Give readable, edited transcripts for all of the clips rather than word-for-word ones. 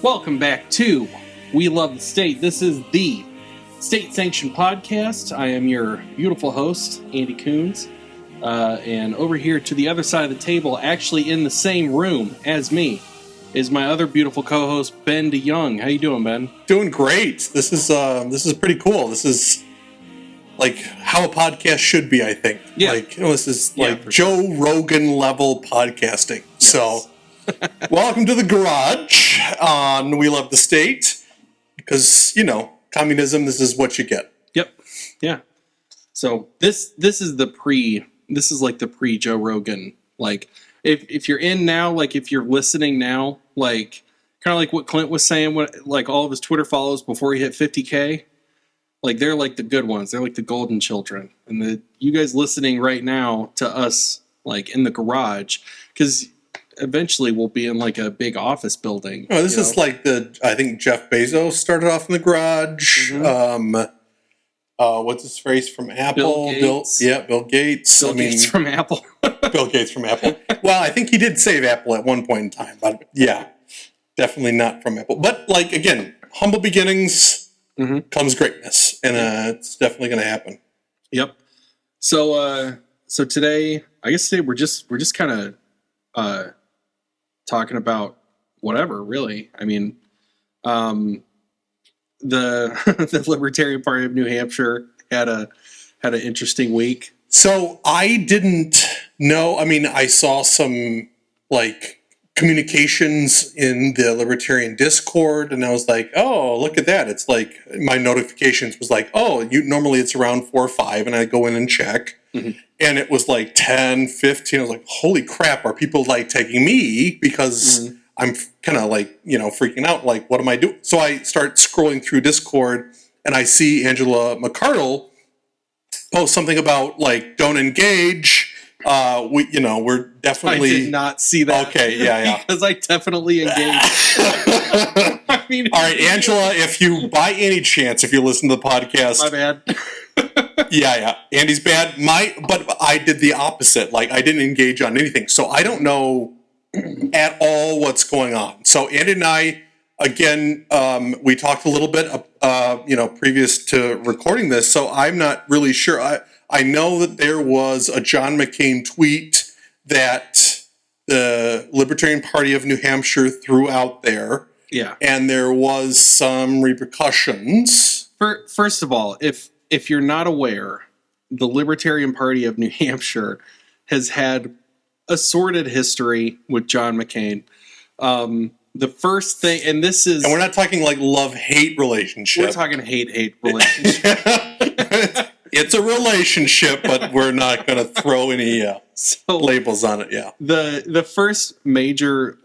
Welcome back to We Love the State. This is the state-sanctioned podcast. I am your beautiful host, Andy Coons. And over here to the other side of the table, actually in the same room as me, is my other beautiful co-host, Ben DeJong. How you doing, Ben? Doing great. This is pretty cool. This is like how a podcast should be, I think. Yeah. This is like Joe Rogan level podcasting. Yes. So, welcome to the garage on We Love the State. Because, communism, this is what you get. Yep. Yeah. So this is like the pre Joe Rogan. Like if you're in now, like if you're listening now, like kind of like what Clint was saying, like all of his Twitter follows before he hit 50K, like they're like the good ones. They're like the golden children. And you guys listening right now to us, like in the garage, because eventually we'll be in like a big office building. Oh, this is like I think Jeff Bezos started off in the garage. Mm-hmm. What's his phrase from Apple? Bill Gates. Bill Gates. Bill Gates from Apple. Bill Gates from Apple. Well, I think he did save Apple at one point in time, but yeah, definitely not from Apple. But like again, humble beginnings comes greatness, and it's definitely going to happen. Yep. So today, I guess we're just kind of talking about whatever, really. I mean, the Libertarian Party of New Hampshire had an interesting week. So I didn't know. I mean, I saw some like communications in the Libertarian Discord, and I was like, "Oh, look at that!" It's like my notifications was like, "Oh, normally it's around 4 or 5," and I go in and check, and it was like 10, 15. I was like, "Holy crap! Are people like taking me because?" I'm kind of like, freaking out, like, what am I doing? So I start scrolling through Discord, and I see Angela McArdle post something about, like, don't engage. We're definitely... I did not see that. Okay, yeah. Because I definitely engaged. I mean... All right, Angela, if you, by any chance, if you listen to the podcast... My bad. Yeah. Andy's bad. But I did the opposite. Like, I didn't engage on anything. So I don't know at all what's going on. So Andy and I, again, we talked a little bit, previous to recording this. So I'm not really sure. I know that there was a John McCain tweet that the Libertarian Party of New Hampshire threw out there. Yeah. And there was some repercussions. First of all, if you're not aware, the Libertarian Party of New Hampshire has had a sordid history with John McCain. The first thing, and this is... And we're not talking like love-hate relationship. We're talking hate relationship. It's a relationship, but we're not going to throw any labels on it, yeah. The first major,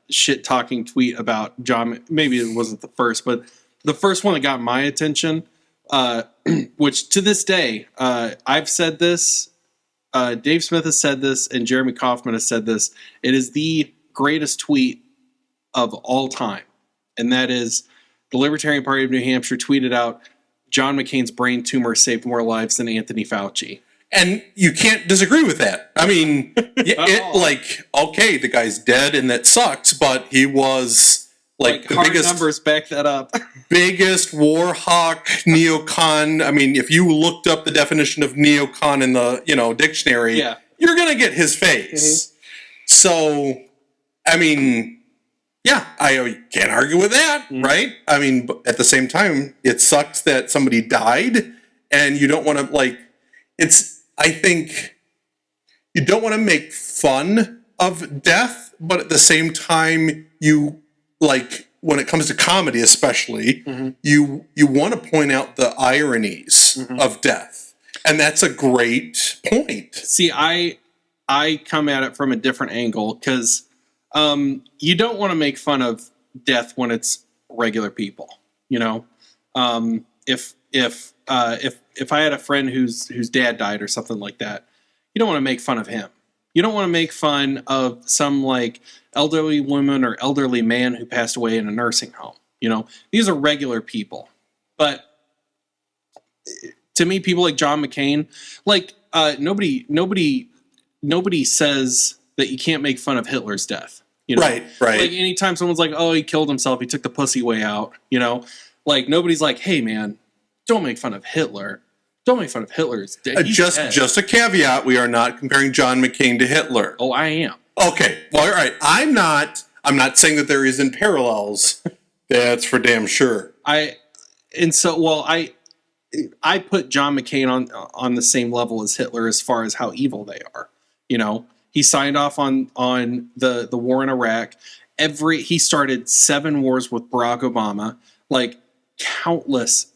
shit-talking tweet about John... Maybe it wasn't the first, but the first one that got my attention... which to this day, I've said this, Dave Smith has said this, and Jeremy Kaufman has said this. It is the greatest tweet of all time. And that is the Libertarian Party of New Hampshire tweeted out, John McCain's brain tumor saved more lives than Anthony Fauci. And you can't disagree with that. I mean, okay, the guy's dead and that sucks, but he was... Like the hard biggest numbers back that up. Biggest war hawk, neocon. I mean, if you looked up the definition of neocon in the dictionary, you're gonna get his face. So, I mean, yeah, I can't argue with that, right? I mean, but at the same time, it sucks that somebody died, and you don't want to I think you don't want to make fun of death, but at the same time, when it comes to comedy especially, you want to point out the ironies of death. And that's a great point. See, I come at it from a different angle because you don't want to make fun of death when it's regular people. If I had a friend whose dad died or something like that, you don't want to make fun of him. You don't want to make fun of some elderly woman or elderly man who passed away in a nursing home. These are regular people. But to me, people like John McCain, nobody says that you can't make fun of Hitler's death. You know? Right. Like anytime someone's like, oh, he killed himself, he took the pussy way out, you know? Like nobody's like, hey man, don't make fun of Hitler. Don't make fun of Hitler's death. Just a caveat, we are not comparing John McCain to Hitler. Oh, I am. Okay. Well, all right. I'm not saying that there isn't parallels. That's for damn sure. I put John McCain on the same level as Hitler as far as how evil they are. You know, he signed off on the war in Iraq. He started 7 wars with Barack Obama. Like countless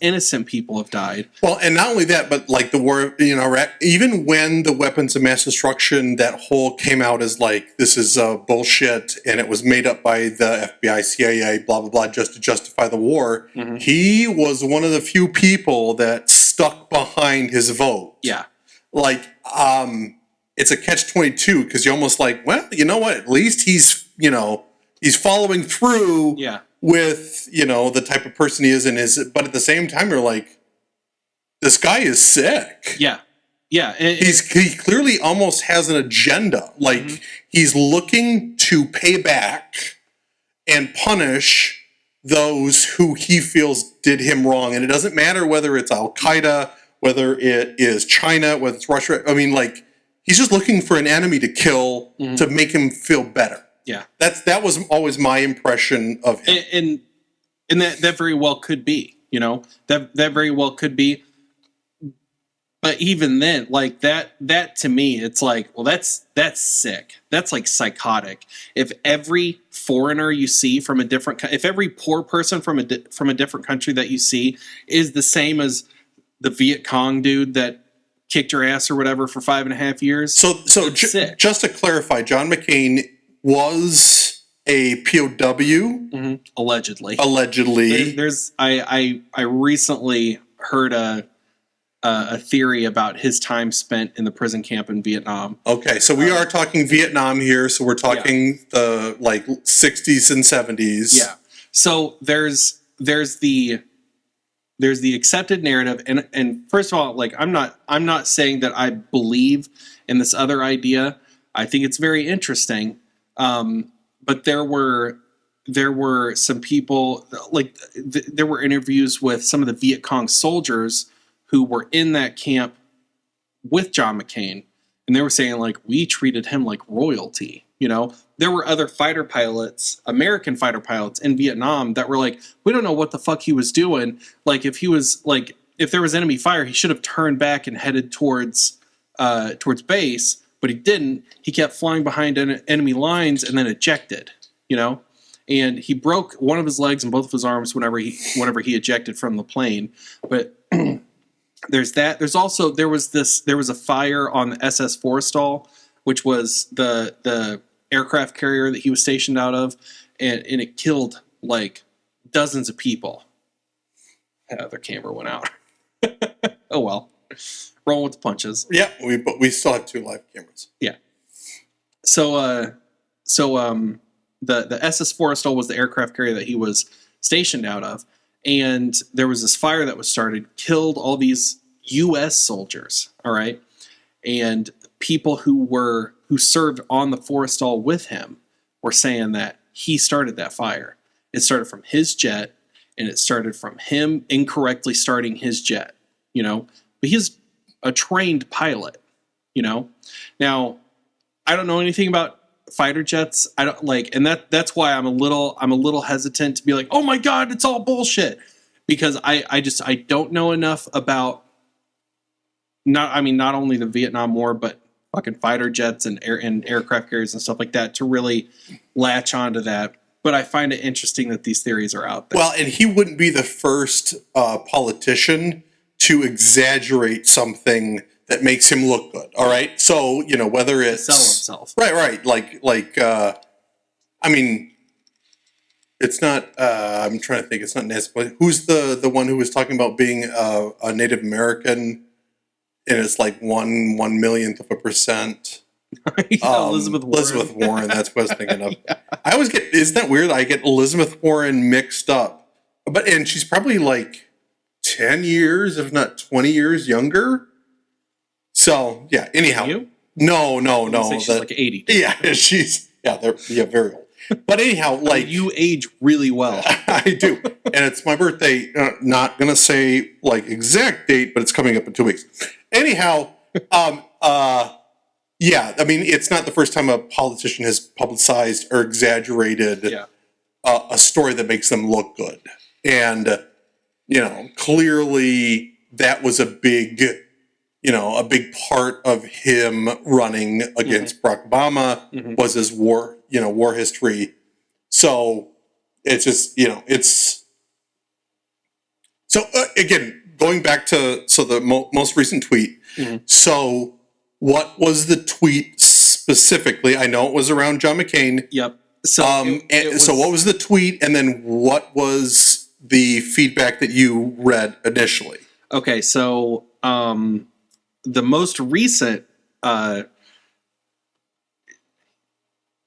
innocent people have died. Well, and not only that, but like the war in Iraq, even when the weapons of mass destruction, that whole came out as like, this is bullshit, and it was made up by the FBI, CIA, blah, blah, blah, just to justify the war. Mm-hmm. He was one of the few people that stuck behind his vote. Yeah. Like, it's a catch-22, because you're almost like, well, you know what? At least he's following through. Yeah. With, the type of person he is, but at the same time, you're like, this guy is sick. Yeah. Yeah. He clearly almost has an agenda. Like, mm-hmm. He's looking to pay back and punish those who he feels did him wrong. And it doesn't matter whether it's Al-Qaeda, whether it is China, whether it's Russia. I mean, like, he's just looking for an enemy to kill mm-hmm. to make him feel better. Yeah, that was always my impression of him, and that very well could be, that very well could be. But even then, like that to me, it's like, well, that's sick. That's like psychotic. If every foreigner you see from a different, if every poor person from a different country that you see is the same as the Viet Cong dude that kicked your ass or whatever for 5.5 years, so just to clarify, John McCain was a POW, mm-hmm. Allegedly. I recently heard a theory about his time spent in the prison camp in Vietnam. Okay, so we are talking Vietnam here, so we're talking the like 60s and 70s. Yeah. So there's the accepted narrative, and first of all, like I'm not saying that I believe in this other idea. I think it's very interesting. But there were some people, like there were interviews with some of the Viet Cong soldiers who were in that camp with John McCain, and they were saying like, we treated him like royalty. There were other fighter pilots, American fighter pilots in Vietnam that were like, we don't know what the fuck he was doing. Like if there was enemy fire, he should have turned back and headed towards base. But he didn't. He kept flying behind enemy lines and then ejected, And he broke one of his legs and both of his arms whenever he ejected from the plane. But there's that. There was a fire on the SS Forrestal, which was the aircraft carrier that he was stationed out of, and it killed like dozens of people. Their camera went out. Oh well. Rolling with the punches. Yeah, but we still have 2 live cameras. Yeah. So the SS Forrestal was the aircraft carrier that he was stationed out of, and there was this fire that was started, killed all these U.S. soldiers. All right, and people who served on the Forrestal with him were saying that he started that fire. It started from his jet, and it started from him incorrectly starting his jet. But he's a trained pilot, Now, I don't know anything about fighter jets. I don't like, and that's why I'm a little hesitant to be like, oh my God, it's all bullshit, because I don't know enough about not only the Vietnam War, but fucking fighter jets and aircraft carriers and stuff like that to really latch onto that. But I find it interesting that these theories are out there. Well, and he wouldn't be the first politician to exaggerate something that makes him look good. All right. So, whether it's sell himself. Right. Like, I mean, it's not, I'm trying to think, it's not Nancy Pelosi. Who's the one who was talking about being a Native American, and it's like 1/1,000,000%. Elizabeth Warren. Elizabeth Warren, that's what I was thinking of. Yeah. I always isn't that weird? I get Elizabeth Warren mixed up. And she's probably like 10 years, if not 20 years younger. So, yeah, anyhow. You? No. She's like 80. Yeah, they're very old. But anyhow, like you age really well. I do, and it's my birthday. Not gonna say like exact date, but it's coming up in 2 weeks. Anyhow, yeah. I mean, it's not the first time a politician has publicized or exaggerated a story that makes them look good, and clearly that was a big part of him running against Barack Obama was his war history. So it's just, it's so again, going back to, the most recent tweet. So what was the tweet specifically? I know it was around John McCain. Yep. So, so what was the tweet? And then what was the feedback that you read initially? Okay. So, the most recent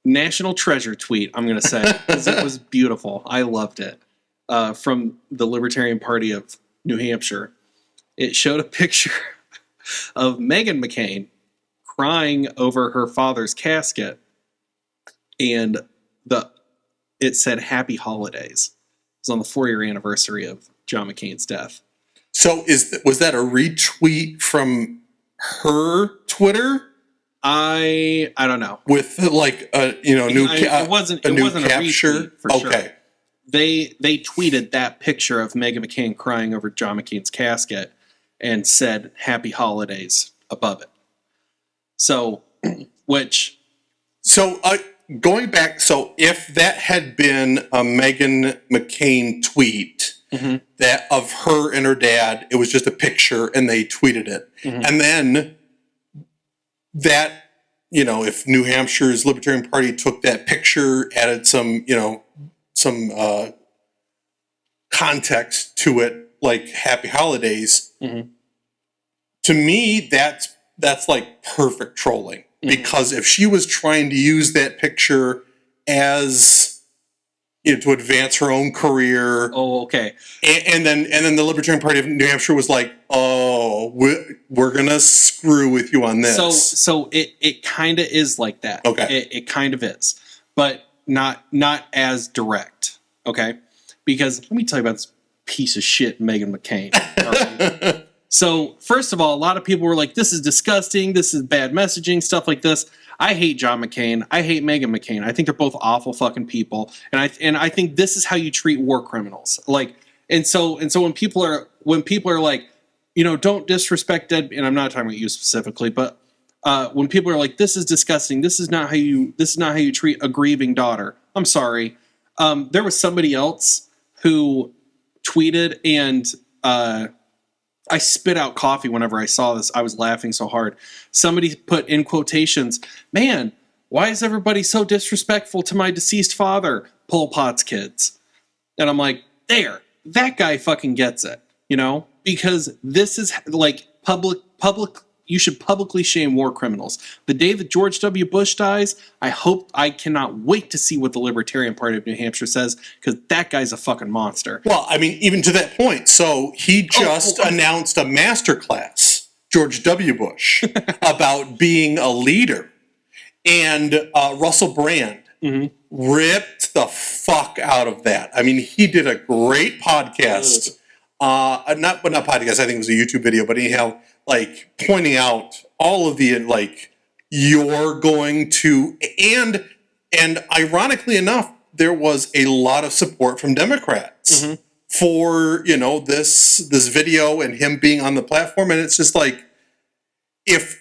National Treasure tweet, I'm going to say, because it was beautiful. I loved it. From the Libertarian Party of New Hampshire. It showed a picture of Meghan McCain crying over her father's casket. And it said Happy Holidays. It was on the 4-year anniversary of John McCain's death. So was that a retweet from her Twitter? I don't know. With like it wasn't a retweet for sure. Okay. They tweeted that picture of Meghan McCain crying over John McCain's casket and said Happy Holidays above it. So going back, so if that had been a Meghan McCain tweet that of her and her dad, it was just a picture and they tweeted it. And then that, if New Hampshire's Libertarian Party took that picture, added some context to it, like Happy Holidays, to me, that's like perfect trolling. Because if she was trying to use that picture as to advance her own career, and then the Libertarian Party of New Hampshire was like, "Oh, we're gonna screw with you on this." So it kind of is like that. Okay, it kind of is, but not as direct. Okay, because let me tell you about this piece of shit, Meghan McCain. All right? So, first of all, a lot of people were like, this is disgusting, this is bad messaging, stuff like this. I hate John McCain. I hate Meghan McCain. I think they're both awful fucking people. And I think this is how you treat war criminals. Like, and so when people are like, don't disrespect dead, and I'm not talking about you specifically, but when people are like, this is disgusting, this is not how you treat a grieving daughter. I'm sorry. There was somebody else who tweeted, and I spit out coffee whenever I saw this. I was laughing so hard. Somebody put in quotations, "Man, why is everybody so disrespectful to my deceased father? Pol Pot's kids." And I'm like, that guy fucking gets it, because this is like public. You should publicly shame war criminals. The day that George W. Bush dies, I cannot wait to see what the Libertarian Party of New Hampshire says, because that guy's a fucking monster. Well, I mean, even to that point. So he just announced a masterclass, George W. Bush, about being a leader. And Russell Brand ripped the fuck out of that. I mean, he did a great podcast. Not podcast, I think it was a YouTube video, but anyhow, like pointing out all of the you're going to and ironically enough, there was a lot of support from Democrats for this video and him being on the platform. And it's just like, if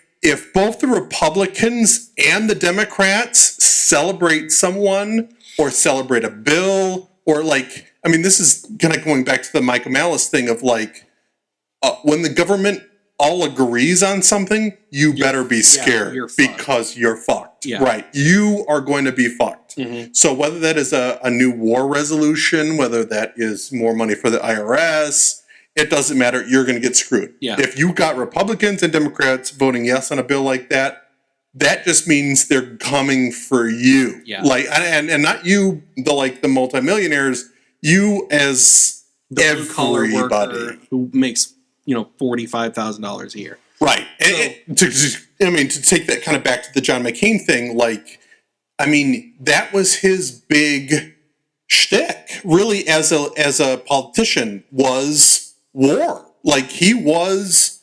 both the Republicans and the Democrats celebrate someone or celebrate a bill, or this is kind of going back to the Mike Malice thing of when the government all agrees on something, you better be scared because you're fucked. Yeah. Right. You are going to be fucked. So whether that is a new war resolution, whether that is more money for the IRS, it doesn't matter. You're going to get screwed. Yeah. If you got Republicans and Democrats voting yes on a bill like that, that just means they're coming for you. Yeah. And not you, the multimillionaires, you as the everybody blue-collar worker who makes $45,000 a year. Right. I mean, to take that kind of back to the John McCain thing, like, I mean, that was his big shtick, really, as a politician, was war. Like, he was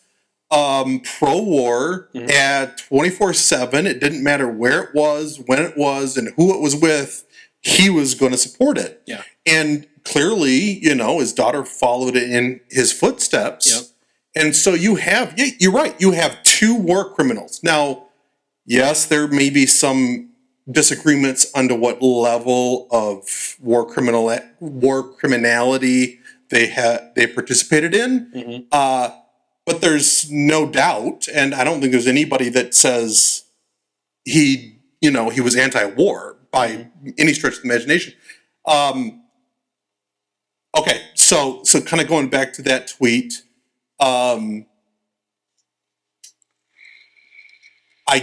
pro-war at 24/7. It didn't matter where it was, when it was, and who it was with. He was going to support it. Yeah. And clearly, you know, his daughter followed in his footsteps. Yep. And so you have, you're right, you have two war criminals. Now, yes, there may be some disagreements on to what level of war criminality they participated in. But there's no doubt, and I don't think there's anybody that says he was anti-war by any stretch of the imagination. Okay, so kind of going back to that tweet, I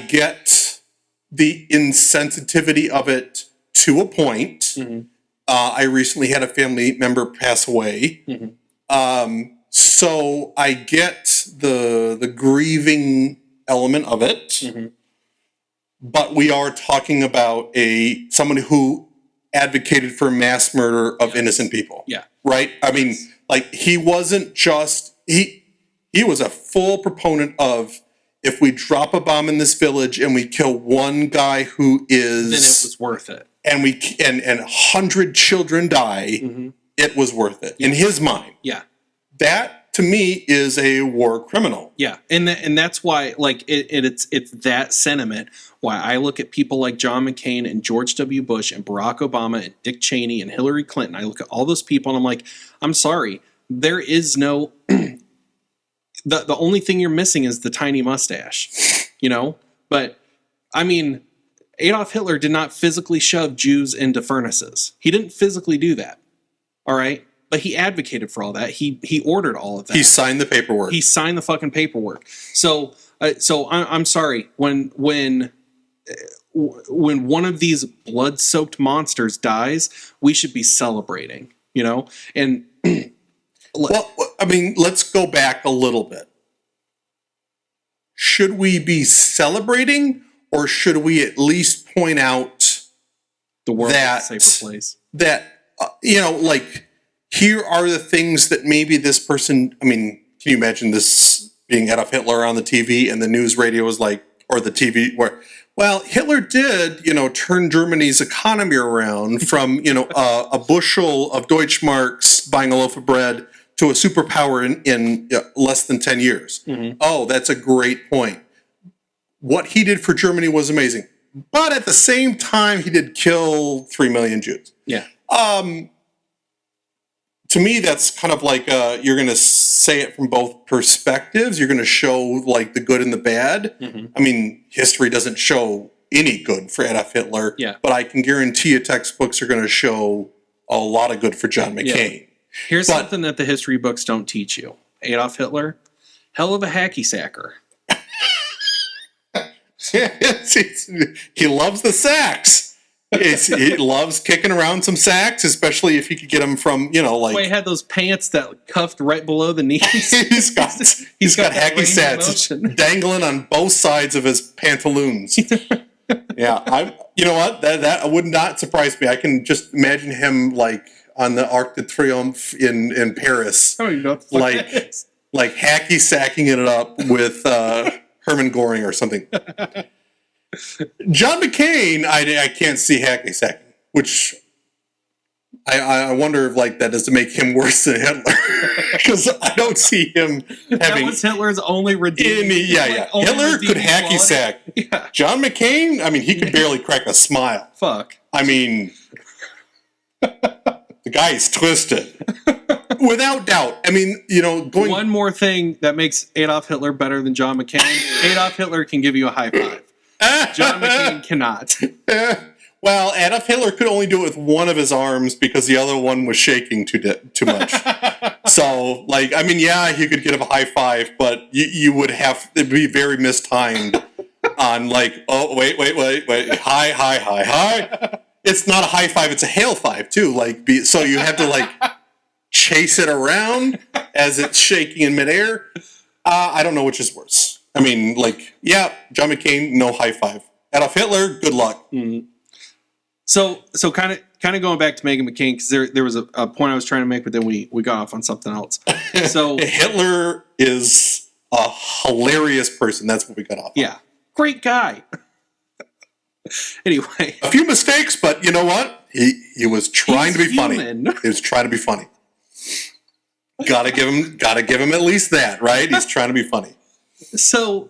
get the insensitivity of it to a point. I recently had a family member pass away. So I get the grieving element of it. But we are talking about someone who advocated for mass murder of innocent people. Yeah. Right? I mean, like, he wasn't just, he was a full proponent of, if we drop a bomb in this village and we kill one guy who is... then it was worth it. And 100 children die, it was worth it. In his mind. Yeah. That, to me, is a war criminal. Yeah, and that's why, like, it's that sentiment why I look at people like John McCain and George W. Bush and Barack Obama and Dick Cheney and Hillary Clinton. I look at all those people and I'm like, I'm sorry, there is no... the only thing you're missing is the tiny mustache, you know? But, I mean, Adolf Hitler did not physically shove Jews into furnaces. He didn't physically do that, all right? But he advocated for all that. He ordered all of that. He signed the paperwork. He signed the fucking paperwork. So I'm sorry, when one of these blood-soaked monsters dies, we should be celebrating, you know? And well, I mean, let's go back a little bit. Should we be celebrating, or should we at least point out the world is a safer place? That, like, here are the things that maybe this person, I mean, can you imagine this being Adolf Hitler on the TV and the news radio was like, or the TV, where, well, Hitler did, turn Germany's economy around from, a bushel of Deutschmarks buying a loaf of bread to a superpower in less than 10 years. Oh, that's a great point. What he did for Germany was amazing. But at the same time, he did kill 3 million Jews. Yeah. To me, that's kind of like you're going to say it from both perspectives. You're going to show, like, the good and the bad. I mean, history doesn't show any good for Adolf Hitler. Yeah. But I can guarantee you textbooks are going to show a lot of good for John McCain. Yeah. Here's something that the history books don't teach you. Adolf Hitler, hell of a hacky sacker. He loves the sacks. He loves kicking around some sacks, especially if he could get them from, like... He had those pants that cuffed right below the knees. he's got hacky sacks dangling on both sides of his pantaloons. Yeah, you know what? That would not surprise me. I can just imagine him, like, on the Arc de Triomphe in Paris. Oh, you know, like hacky sacking it up with Hermann Göring or something. John McCain, I can't see hacky sacking, which I wonder if, like, that does to make him worse than Hitler, because I don't see him having. That was Hitler's only redeeming. Hitler could hacky sack. Yeah. John McCain, I mean, he could barely crack a smile. Fuck. I mean, the guy is twisted, without doubt. I mean, going. One more thing that makes Adolf Hitler better than John McCain: Adolf Hitler can give you a high five. John McCain cannot. Well, Adolf Hitler could only do it with one of his arms because the other one was shaking too much. So, like, I mean, yeah, he could give a high five, but you would have it'd be very mistimed on, like, oh, wait, high. It's not a high five; it's a hail five too. Like, so you have to, like, chase it around as it's shaking in midair. I don't know which is worse. I mean, like, yeah, John McCain, no high five. Adolf Hitler, good luck. Mm-hmm. So kind of going back to Meghan McCain, because there was a point I was trying to make, but then we got off on something else. So Hitler is a hilarious person. That's what we got off. Yeah, great guy. Anyway, a few mistakes, but you know what? He was trying to be funny. He was trying to be funny. Gotta give him at least that, right? He's trying to be funny. So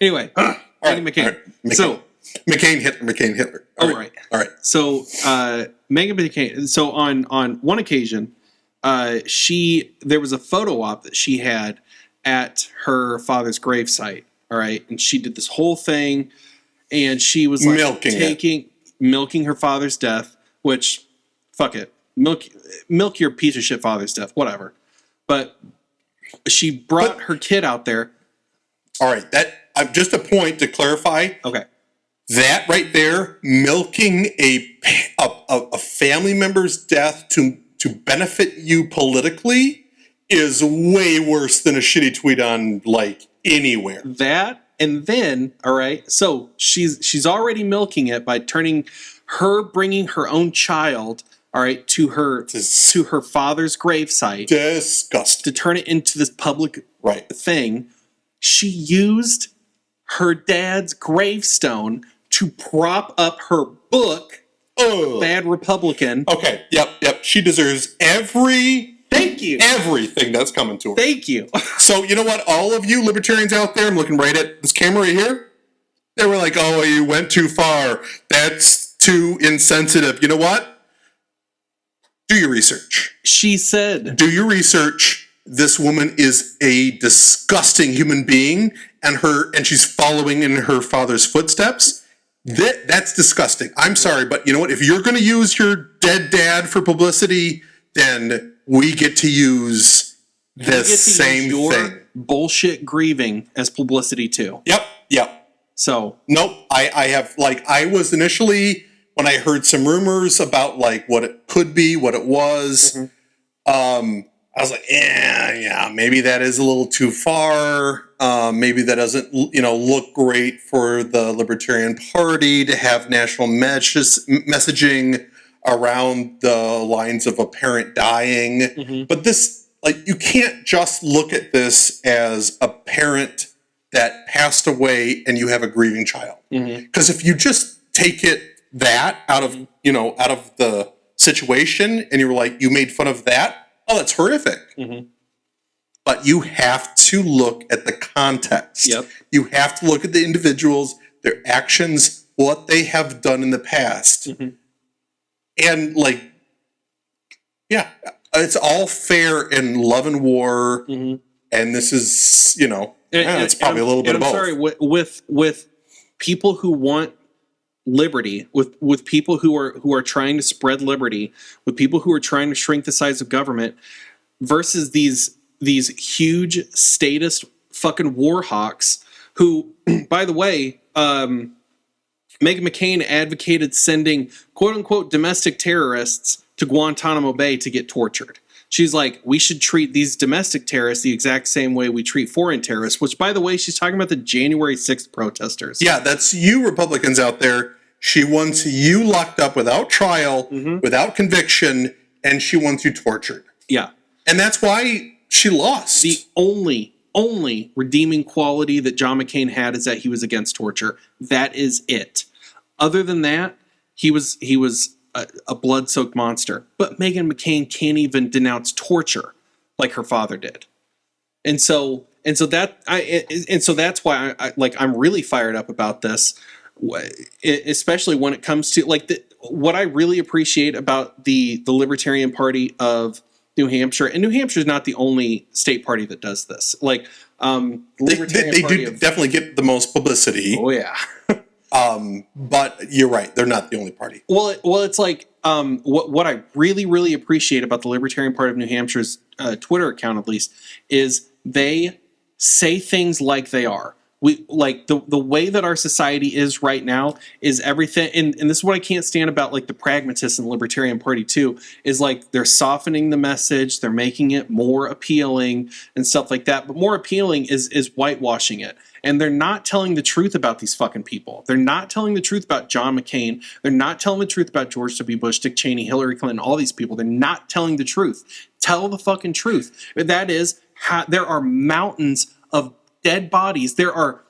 anyway, Meghan McCain. So McCain Hitler. All right. So Meghan McCain. So on one occasion, there was a photo op that she had at her father's gravesite. All right, and she did this whole thing, and she was like milking her father's death. Which, fuck it, milk your piece of shit father's death, whatever. But she brought her kid out there. All right, that just a point to clarify. Okay. That right there, milking a family member's death to benefit you politically is way worse than a shitty tweet on like anywhere. That, and then, all right, so she's already milking it by bringing her own child, all right, to her father's gravesite. Disgusting. To turn it into this public thing. She used her dad's gravestone to prop up her book, Bad Republican. Okay, yep. She deserves everything that's coming to her. Thank you. So, you know what? All of you libertarians out there, I'm looking right at this camera right here. They were like, oh, you went too far. That's too insensitive. You know what? Do your research. She said. Do your research. This woman is a disgusting human being, and she's following in her father's footsteps. That's disgusting. I'm sorry, but you know what? If you're going to use your dead dad for publicity, then we get to use the same thing. Bullshit grieving as publicity too. Yep. So nope. I have I was initially when I heard some rumors about like what it could be, what it was. Mm-hmm. I was like, yeah, maybe that is a little too far. Maybe that doesn't, look great for the Libertarian Party to have national messaging around the lines of a parent dying. Mm-hmm. But this, you can't just look at this as a parent that passed away and you have a grieving child. Because if you just take that out of the situation and you were like, you made fun of that, oh, that's horrific. Mm-hmm. But you have to look at the context. Yep. You have to look at the individuals, their actions, what they have done in the past. Mm-hmm. And it's all fair in love and war. Mm-hmm. And this is, it's probably a little bit of both. I'm sorry, with people who want liberty, with people who are trying to spread liberty, with people who are trying to shrink the size of government, versus these huge statist fucking war hawks who, by the way, Meghan McCain advocated sending quote unquote domestic terrorists to Guantanamo Bay to get tortured. She's like, we should treat these domestic terrorists the exact same way we treat foreign terrorists, which, by the way, she's talking about the January 6th protesters. Yeah, that's you Republicans out there. She wants you locked up without trial, without conviction, and she wants you tortured. Yeah. And that's why she lost. The only redeeming quality that John McCain had is that he was against torture. That is it. Other than that, he was a blood-soaked monster. But Meghan McCain can't even denounce torture like her father did. And so that's why I'm really fired up about this, especially when it comes to what I really appreciate about the Libertarian Party of New Hampshire, and New Hampshire is not the only state party that does this. They definitely get the most publicity. Oh yeah. But you're right; they're not the only party. Well, it's what I really appreciate about the Libertarian Party of New Hampshire's Twitter account, at least, is they say things like they are. We like the way that our society is right now is everything, and this is what I can't stand about like the pragmatists and the Libertarian Party too, is like they're softening the message, they're making it more appealing and stuff like that. But more appealing is whitewashing it. And they're not telling the truth about these fucking people. They're not telling the truth about John McCain. They're not telling the truth about George W. Bush, Dick Cheney, Hillary Clinton, all these people. They're not telling the truth. Tell the fucking truth. That is, there are mountains of dead bodies. There are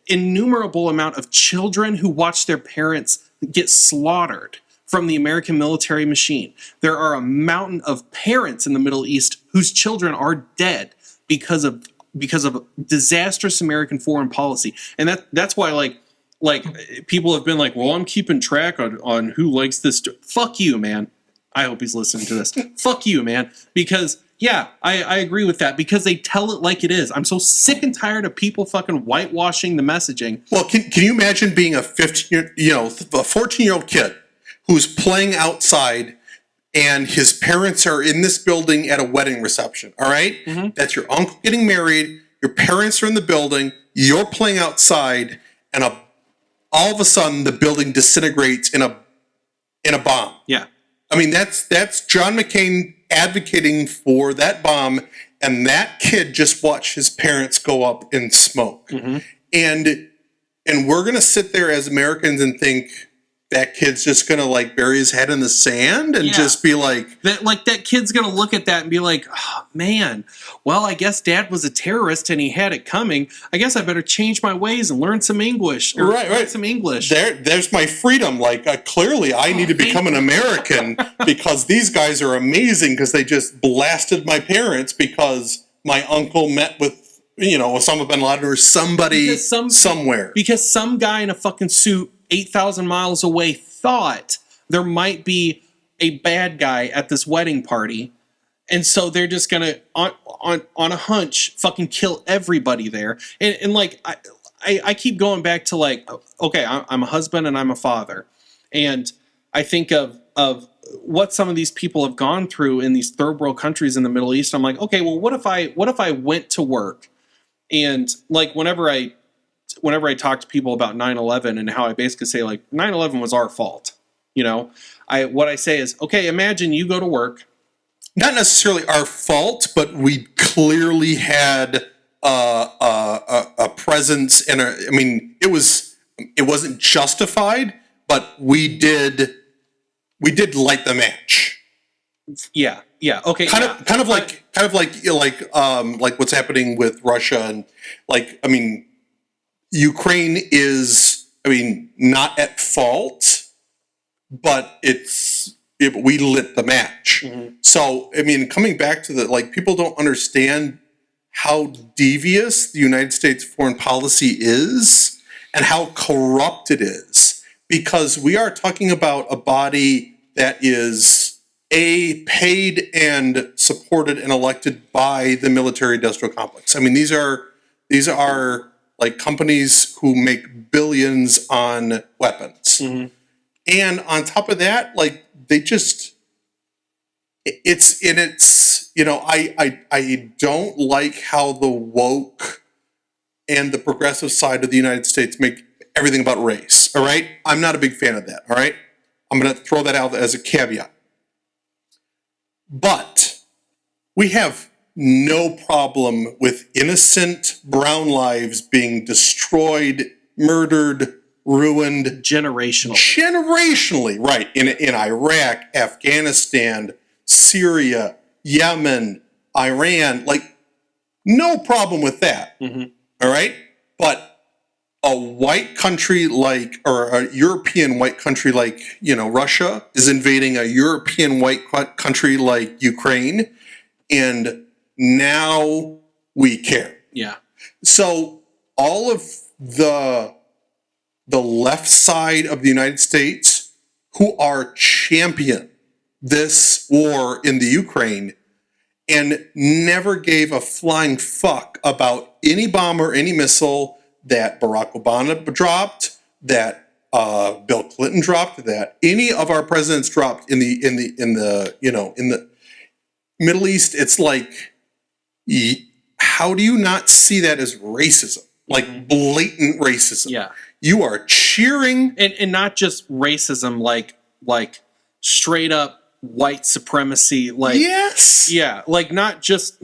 innumerable amount of children who watch their parents get slaughtered from the American military machine. There are a mountain of parents in the Middle East whose children are dead because of disastrous American foreign policy. And that's why like people have been like, well, I'm keeping track on who likes this. Fuck you, man. I hope he's listening to this. Fuck you, man. Because yeah, I agree with that, because they tell it like it is. I'm so sick and tired of people fucking whitewashing the messaging. Well, can you imagine being a 14-year-old kid who's playing outside and his parents are in this building at a wedding reception, all right? Mm-hmm. That's your uncle getting married, your parents are in the building, you're playing outside, and all of a sudden the building disintegrates in a bomb. Yeah. I mean, that's John McCain advocating for that bomb, and that kid just watched his parents go up in smoke. Mm-hmm. And we're going to sit there as Americans and think that kid's just going to like bury his head in the sand and just be like that kid's going to look at that and be like, oh, man, well, I guess dad was a terrorist and he had it coming. I guess I better change my ways and learn some English. Learn some English. There's my freedom. Like clearly I need to become an American because these guys are amazing because they just blasted my parents because my uncle met with Osama bin Laden or somebody somewhere. Because some guy in a fucking suit 8,000 miles away thought there might be a bad guy at this wedding party. And so they're just going to, on a hunch, fucking kill everybody there. And like, I keep going back to like, okay, I'm a husband and I'm a father. And I think of what some of these people have gone through in these third world countries in the Middle East. I'm like, okay, well, what if I went to work and like whenever I talk to people about 9/11 and how I basically say like 9/11 was our fault, what I say is, okay, imagine you go to work. Not necessarily our fault, but we clearly had a presence and it wasn't justified, but we did light the match. Yeah. Okay. Kind of like what's happening with Russia and Ukraine is, not at fault, but we lit the match. Mm-hmm. So, coming back to people don't understand how devious the United States foreign policy is and how corrupt it is, because we are talking about a body that is paid and supported and elected by the military-industrial complex. These are like companies who make billions on weapons. Mm-hmm. And on top of that, they just, I don't like how the woke and the progressive side of the United States make everything about race. All right. I'm not a big fan of that. All right. I'm going to throw that out as a caveat. But we have no problem with innocent brown lives being destroyed, murdered, ruined. Generationally, right. In Iraq, Afghanistan, Syria, Yemen, Iran, no problem with that. Mm-hmm. All right? But a white country or a European white country like, Russia is invading a European white country like Ukraine, and now we care. Yeah. So all of the left side of the United States who are champion this war in the Ukraine and never gave a flying fuck about any bomb or any missile that Barack Obama dropped, that Bill Clinton dropped, that any of our presidents dropped in the Middle East. It's like, how do you not see that as racism? Like blatant racism. Yeah. You are cheering. And not just racism, like straight up white supremacy, like yes. Yeah, like not just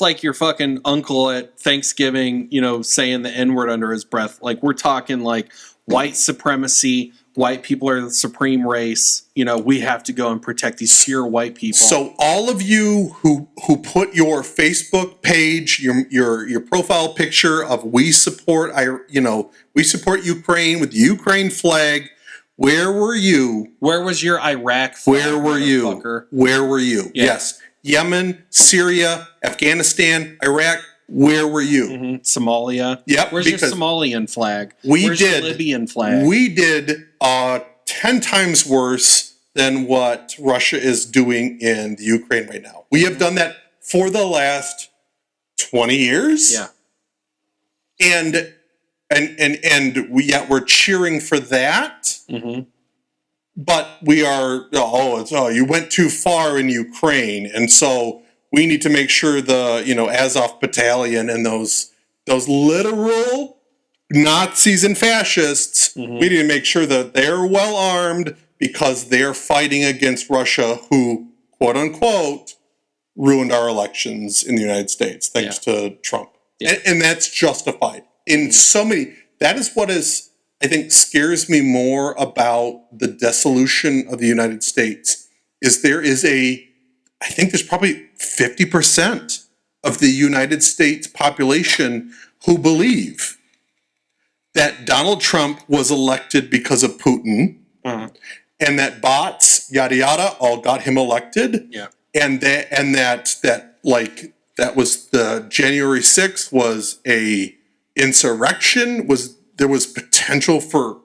like your fucking uncle at Thanksgiving, saying the N-word under his breath. Like we're talking like white supremacy. White people are the supreme race. We have to go and protect these pure white people. So all of you who put your Facebook page, your profile picture of we support Ukraine with the Ukraine flag. Where were you? Where was your Iraq flag? Where were you? Where were you? Yeah. Yes. Yemen, Syria, Afghanistan, Iraq. Where were you? Somalia. Yep. Where's your Somalian flag? Where's your Libyan flag? We did 10 times worse than what Russia is doing in the Ukraine right now. We have done that for the last 20 years. Yeah. And we're cheering for that. But we are, you went too far in Ukraine. And so we need to make sure the, Azov battalion and those literal Nazis and fascists, we need to make sure that they're well armed because they're fighting against Russia, who, quote unquote, ruined our elections in the United States thanks to Trump. Yeah. And that's justified in so many. That is what I think scares me more about the dissolution of the United States is I think there's probably 50% of the United States population who believe that Donald Trump was elected because of Putin, and that bots, yada yada, all got him elected. Yeah. And that was the January 6th was a insurrection, there was potential for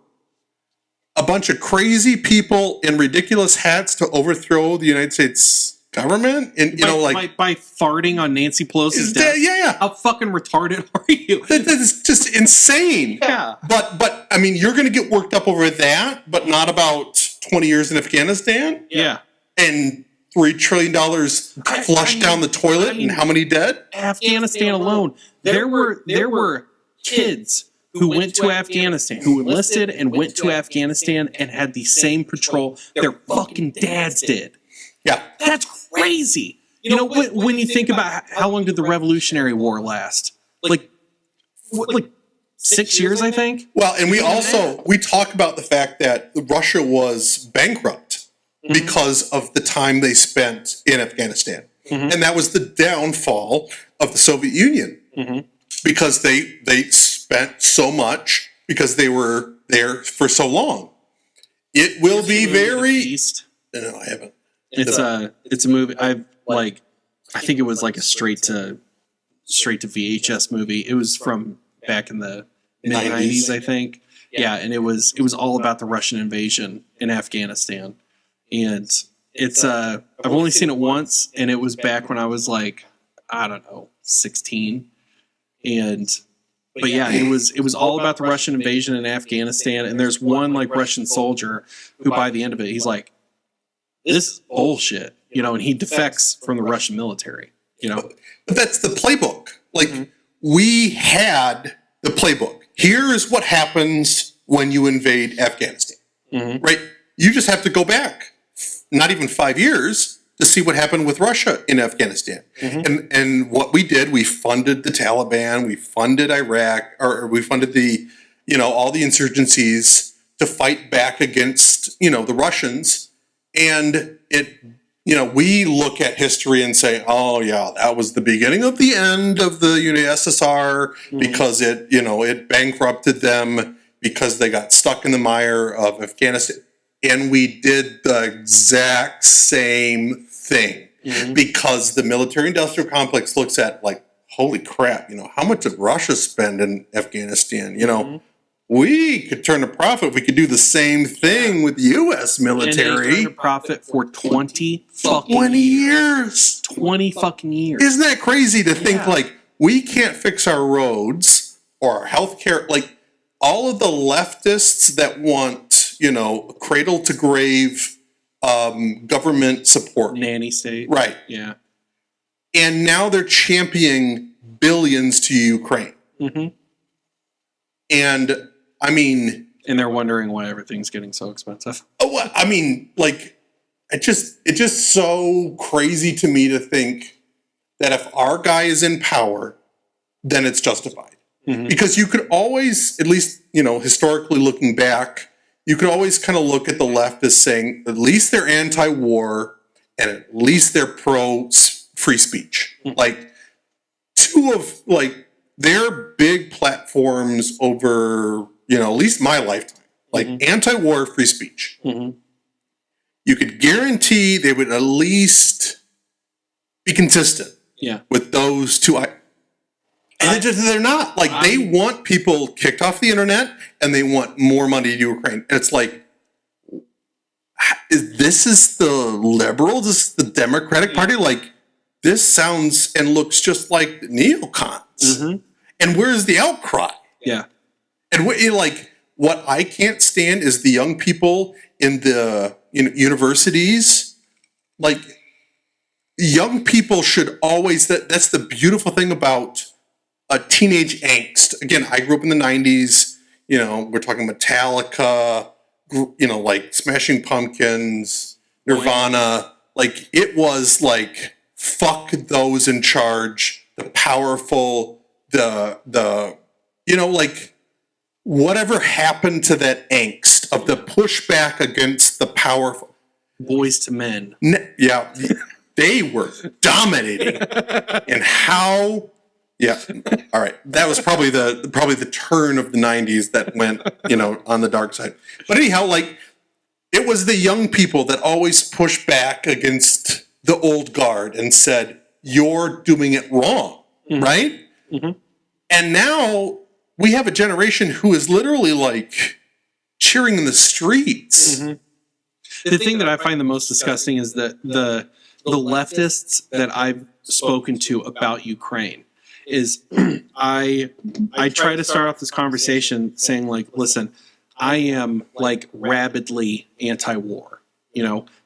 a bunch of crazy people in ridiculous hats to overthrow the United States government, and by farting on Nancy Pelosi's desk. Yeah. How fucking retarded are you? That is just insane. Yeah. But I mean, you're going to get worked up over that, but not about 20 years in Afghanistan. Yeah. And $3 trillion flushed down the toilet, and how many dead? Afghanistan alone, there were kids who went to Afghanistan, who enlisted and went to Afghanistan and had the same patrol their fucking dads did. Yeah. That's crazy. When you think about how long did the Revolutionary War last? Like 6 years, I think? Well, and we talk about the fact that Russia was bankrupt because of the time they spent in Afghanistan. And that was the downfall of the Soviet Union. Because they spent so much because they were there for so long. It will be very... No, I haven't. It's a movie. I think it was like a straight to VHS movie. It was from back in the mid-90s, I think. Yeah, and it was all about the Russian invasion in Afghanistan. And it's I've only seen it once, and it was back when I was like, I don't know, 16. But yeah, it was all about the Russian invasion in Afghanistan. And there's one like Russian soldier who by the end of it, he's like, this is bullshit, and he defects from the Russian military, But that's the playbook. Like, we had the playbook. Here is what happens when you invade Afghanistan, right? You just have to go back, not even 5 years, to see what happened with Russia in Afghanistan. And what we did, we funded the Taliban, we funded Iraq, or we funded all the insurgencies to fight back against, the Russians. And we look at history and say, oh yeah, that was the beginning of the end of the USSR because it bankrupted them because they got stuck in the mire of Afghanistan. And we did the exact same thing because the military-industrial complex looks at like, holy crap, how much did Russia spend in Afghanistan? We could turn a profit. We could do the same thing with the U.S. military. And they turned a profit for 20 years. 20 fucking years. Isn't that crazy to think like we can't fix our roads or our healthcare? Like all of the leftists that want, cradle to grave government support. Nanny state. Right. Yeah. And now they're championing billions to Ukraine. Mm-hmm. And I mean, and they're wondering why everything's getting so expensive. Oh, I mean, like, it's just so crazy to me to think that if our guy is in power, then it's justified. Mm-hmm. Because you could always, at least, historically looking back, you could always kind of look at the left as saying, at least they're anti-war and at least they're pro-free speech. Mm-hmm. Like, two of, their big platforms over, at least my lifetime, anti-war, free speech. Mm-hmm. You could guarantee they would at least be consistent with those two. And they're not. They want people kicked off the internet and they want more money to Ukraine. And it's like, this is the liberal, this is the Democratic Party? This sounds and looks just like neocons. Mm-hmm. And where's the outcry? Yeah. And what I can't stand is the young people in the universities. Young people should always, that's the beautiful thing about a teenage angst. Again, I grew up in the 90s, we're talking Metallica, Smashing Pumpkins, Nirvana. It was fuck those in charge, the powerful, whatever happened to that angst of the pushback against the powerful. Boys to men. Yeah, they were dominating. And how? Yeah, all right. That was probably the turn of the 90s that went, on the dark side. But anyhow, it was the young people that always pushed back against the old guard and said, "You're doing it wrong," mm-hmm. right? Mm-hmm. And now we have a generation who is literally cheering in the streets. Mm-hmm. The thing that I find the most disgusting is that the leftists that I've spoken to about Ukraine is I try to start off this conversation saying listen, I am rabidly anti-war.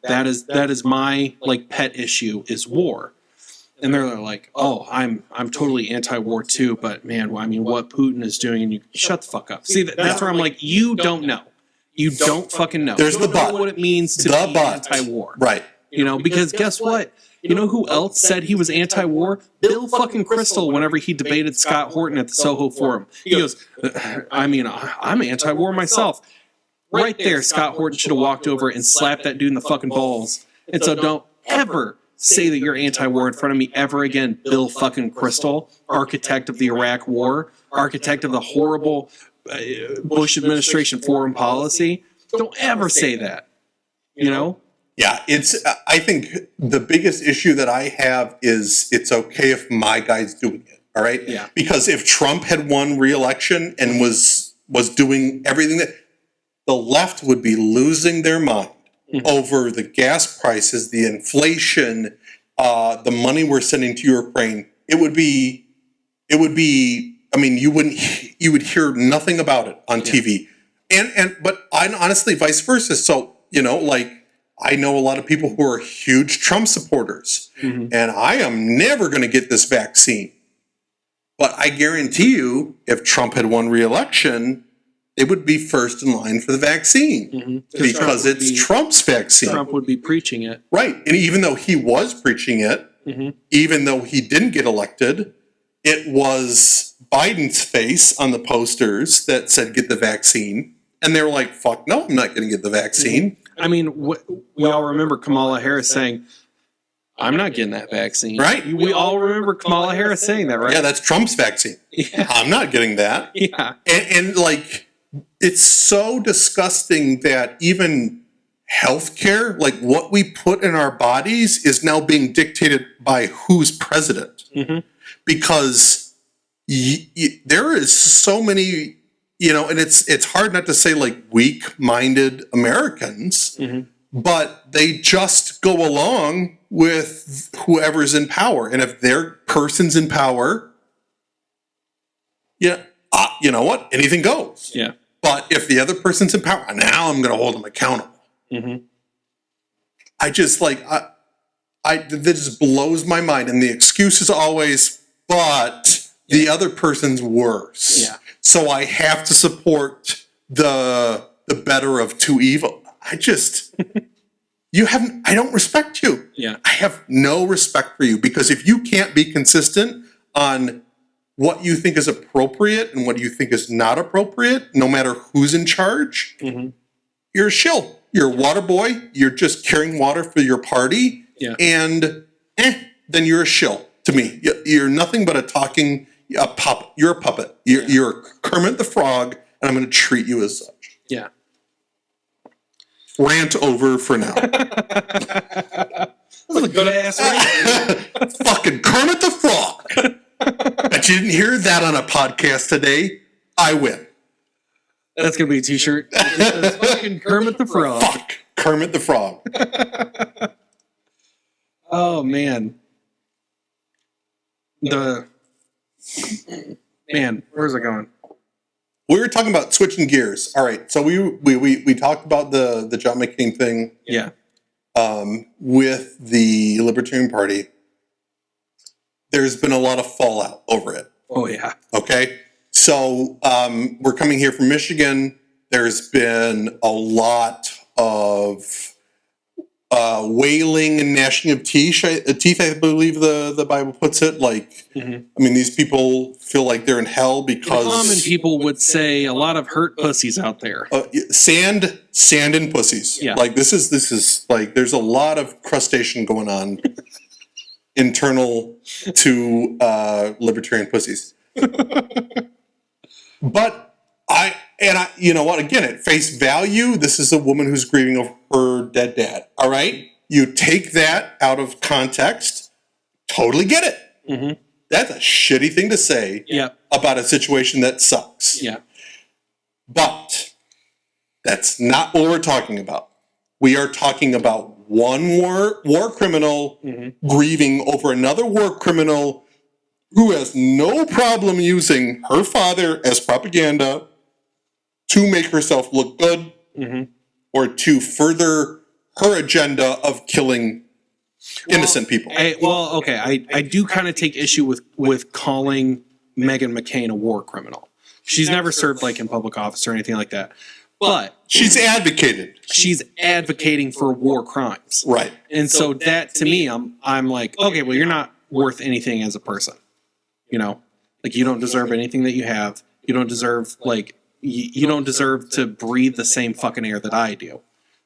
That is my pet issue is war. And they're like, "Oh, I'm totally anti-war too, but man, what Putin is doing," and you shut the fuck up. See, that's where I'm like, you don't know. You don't fucking know. There's the but. What it means to be anti-war. Right. Because guess what? You know who else said he was anti-war? Bill fucking Kristol, whenever he debated Scott Horton at the Soho Forum. He goes, I'm anti-war myself. Right there, Scott Horton should have walked over and slapped that dude in the fucking balls. And so don't ever say that you're anti-war in front of me ever again, Bill fucking Kristol, architect of the Iraq War, architect of the horrible Bush administration foreign policy. Don't ever say that, Yeah, I think the biggest issue that I have is it's okay if my guy's doing it, all right? Yeah. Because if Trump had won re-election and was doing everything that, the left would be losing their mind. Mm-hmm. Over the gas prices, the inflation, the money we're sending to Ukraine. It would be. I mean, you would hear nothing about it on TV, but honestly, vice versa. So I know a lot of people who are huge Trump supporters, mm-hmm. and I am never going to get this vaccine. But I guarantee you, if Trump had won re-election, it would be first in line for the vaccine, mm-hmm. because it's Trump's vaccine. Trump would be preaching it. Right. And even though he was preaching it, mm-hmm. even though he didn't get elected, it was Biden's face on the posters that said, "Get the vaccine." And they were like, "Fuck no, I'm not going to get the vaccine." Mm-hmm. We all remember Kamala Harris saying, "I'm not getting that vaccine." Right. We all remember Kamala Harris saying that, right? Yeah, that's Trump's vaccine. Yeah. I'm not getting that. Yeah. And it's so disgusting that even healthcare, what we put in our bodies, is now being dictated by who's president. Mm-hmm. Because there is so many, and it's hard not to say weak-minded Americans, mm-hmm. but they just go along with whoever's in power. And if their person's in power, you know what? Anything goes. Yeah. But if the other person's in power, now I'm going to hold them accountable. Mm-hmm. I just that just blows my mind. And the excuse is always, but The other person's worse. Yeah. So I have to support the better of two evil. I don't respect you. Yeah. I have no respect for you, because if you can't be consistent on what you think is appropriate and what you think is not appropriate, no matter who's in charge, you're a shill. You're a water boy. You're just carrying water for your party. Yeah. And then you're a shill to me. You're nothing but a puppet. You're a puppet. You're Kermit the Frog, and I'm going to treat you as such. Yeah. Rant over for now. That was a good ass rant. Fucking Kermit the Frog. Bet you didn't hear that on a podcast today. I win. That's going to be a t-shirt. It says fucking Kermit the Frog. Fuck Kermit the Frog. Oh, man. Man, where's it going? We were talking about switching gears. All right, so we talked about the John McCain thing. Yeah. With the Libertarian Party. There's been a lot of fallout over it. Oh, yeah. Okay? So we're coming here from Michigan. There's been a lot of wailing and gnashing of teeth, I believe the Bible puts it. Like, I mean, these people feel like they're in hell because... Common people would say a lot of hurt pussies out there. Sand and pussies. Yeah. Like, this is like, there's a lot of crustacean going on internal to libertarian pussies. But you know what? Again, at face value, this is a woman who's grieving over her dead dad. All right? You take that out of context, totally get it. That's a shitty thing to say about a situation that sucks. Yeah. But that's not what we're talking about. We are talking about one war criminal grieving over another war criminal who has no problem using her father as propaganda to make herself look good or to further her agenda of killing innocent people. I do kind of take issue with calling Meghan McCain a war criminal. She's never served like in public office or anything like that. But she's advocated. She's advocating for war crimes. Right. And so that to me, I'm like, okay, well, you're not worth anything as a person. You know, like you don't deserve anything that you have. You don't deserve you don't deserve to breathe the same fucking air that I do.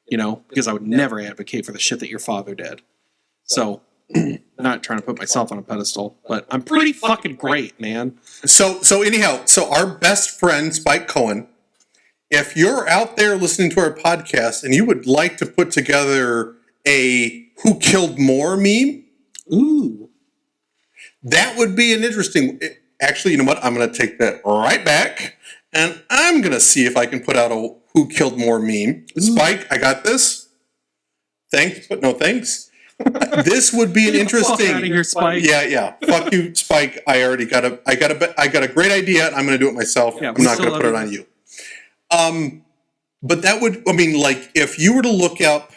You know, because I would never advocate for the shit that your father did. So, not trying to put myself on a pedestal, but I'm pretty fucking great, man. So anyhow, our best friend, Spike Cohen, if you're out there listening to our podcast and you would like to put together a Who Killed More meme, ooh, that would be an interesting... Actually, you know what? I'm going to take that right back, and I'm going to see if I can put out a Who Killed More meme. Ooh. Spike, I got this. Thanks, but no thanks. This would be an interesting... Fuck out of here, Spike. Yeah. Fuck you, Spike. I got a great idea, and I'm going to do it myself. Yeah, I'm not going to put it on you. But that would... I mean, like, if you were to look up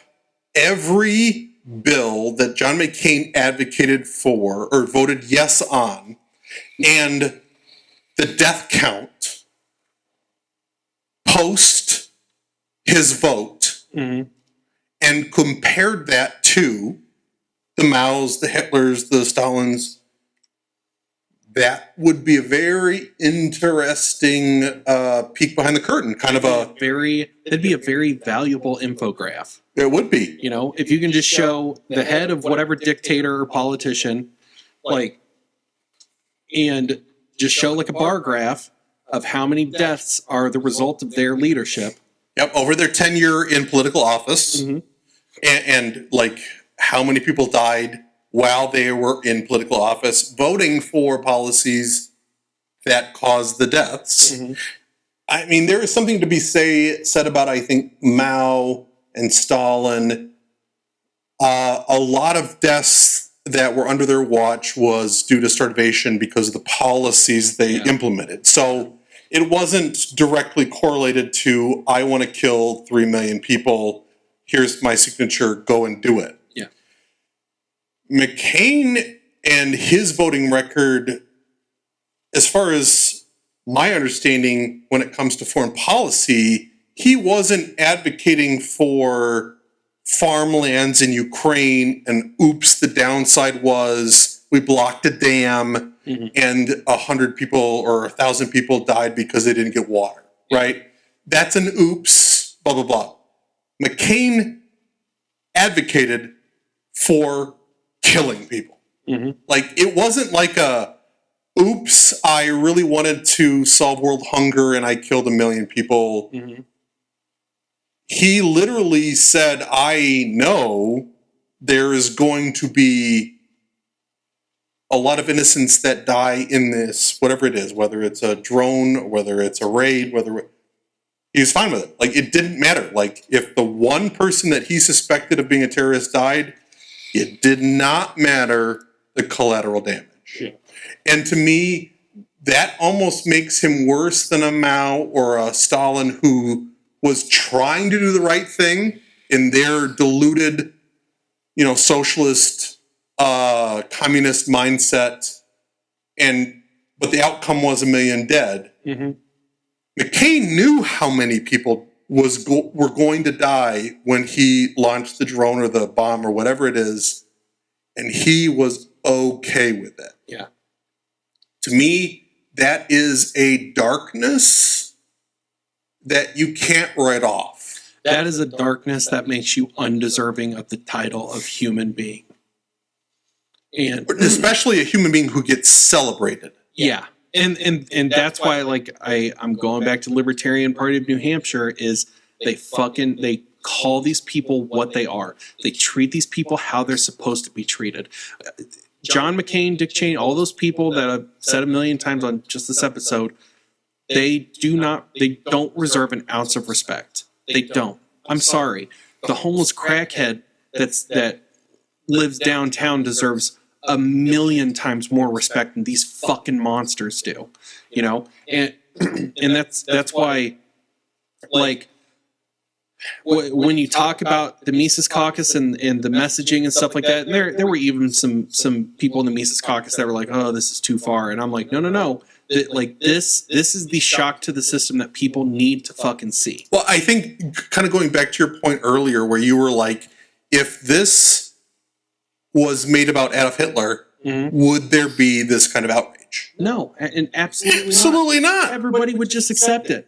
every bill that John McCain advocated for or voted yes on, and the death count post his vote, and compared that to the Maos, the Hitlers, the Stalins, that would be a very interesting peek behind the curtain. It'd be a very valuable infograph. It would be. You know, if you can just show the head of whatever dictator or politician, and just show like a bar graph of how many deaths are the result of their leadership. Yep, over their tenure in political office, and like how many people died while they were in political office voting for policies that caused the deaths. I mean, there is something to be said about, I think, Mao and Stalin. A lot of deaths that were under their watch was due to starvation because of the policies they implemented. So it wasn't directly correlated to, I want to kill 3 million people, here's my signature, go and do it. Yeah. McCain and his voting record as far as my understanding, when it comes to foreign policy, he wasn't advocating for farmlands in Ukraine and oops, the downside was we blocked a dam and 100 people or 1,000 people died because they didn't get water, right? That's an oops, blah, blah, blah. McCain advocated for killing people. Like, it wasn't like a, oops, I really wanted to solve world hunger and I killed 1 million people. He literally said, I know there is going to be a lot of innocents that die in this, whatever it is, whether it's a drone, whether it's a raid, he was fine with it. Like, it didn't matter. Like, if the one person that he suspected of being a terrorist died, it did not matter the collateral damage. And to me, that almost makes him worse than a Mao or a Stalin who was trying to do the right thing in their deluded, socialist, communist mindset, but the outcome was 1 million dead. McCain knew how many people were going to die when he launched the drone or the bomb or whatever it is, and he was okay with it. To me, that is a darkness that you can't write off. That is a darkness that makes you undeserving of the title of human being. And especially a human being who gets celebrated. And that's why, like, I'm going back to Libertarian Party of New Hampshire, is they call these people what they are. They treat these people how they're supposed to be treated. John McCain, Dick Cheney, all those people that I've said 1 million times on just this episode, they don't reserve an ounce of respect. They don't. I'm sorry. The homeless crackhead that lives downtown deserves 1 million times more respect than these fucking monsters do. And that's why, like, when you talk about the Mises Caucus and the messaging and stuff like that, and there were even some people in the Mises Caucus that were like, oh, this is too far. And I'm like, no. Like, this is the shock to the system that people need to fucking see. Well, I think, kind of going back to your point earlier where you were like, if this was made about Adolf Hitler, would there be this kind of outrage? No, and absolutely not. Everybody would just accept it.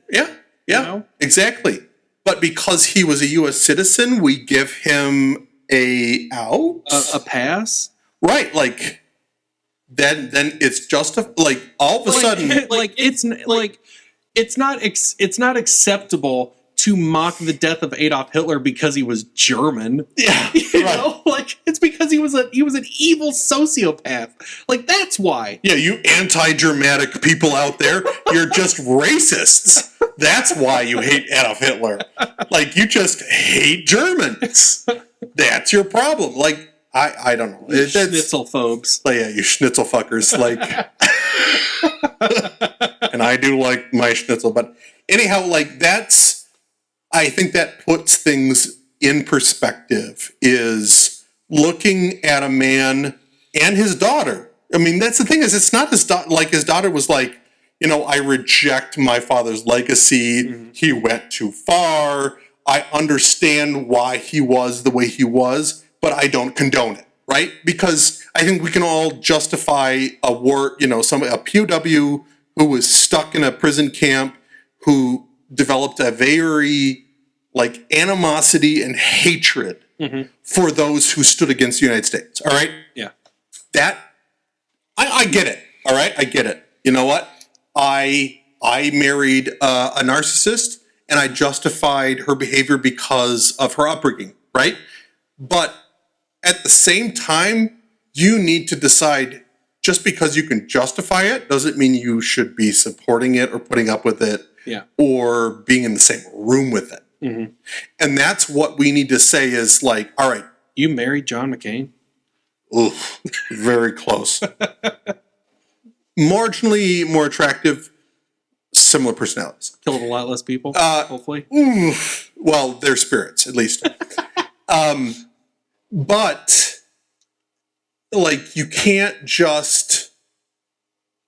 Yeah, exactly. But because he was a U.S. citizen, we give him a out? A pass? Right, like, then it's just all of a sudden... It's not acceptable to mock the death of Adolf Hitler because he was German. Yeah, it's because he was an evil sociopath. Like, that's why. Yeah, you anti-Germanic people out there, you're just racists. That's why you hate Adolf Hitler. Like, you just hate Germans. That's your problem. Like, I don't know. You schnitzelphobes. Like, yeah, you schnitzel fuckers. Like, and I do like my schnitzel. But anyhow, like, I think that puts things in perspective, is looking at a man and his daughter. I mean, that's the thing, is it's not his daughter. Like, his daughter was like, I reject my father's legacy. He went too far. I understand why he was the way he was, but I don't condone it, right? Because I think we can all justify a war, a POW who was stuck in a prison camp, who developed a very, animosity and hatred for those who stood against the United States, all right? Yeah. That, I get it, all right? I get it. You know what? I married a narcissist, and I justified her behavior because of her upbringing, right? But at the same time, you need to decide, just because you can justify it doesn't mean you should be supporting it or putting up with it, or being in the same room with it. And that's what we need to say is like, all right. You married John McCain? Oof, very close. Marginally more attractive, similar personalities. Killed a lot less people, hopefully. Well, their spirits, at least. But, like, you can't just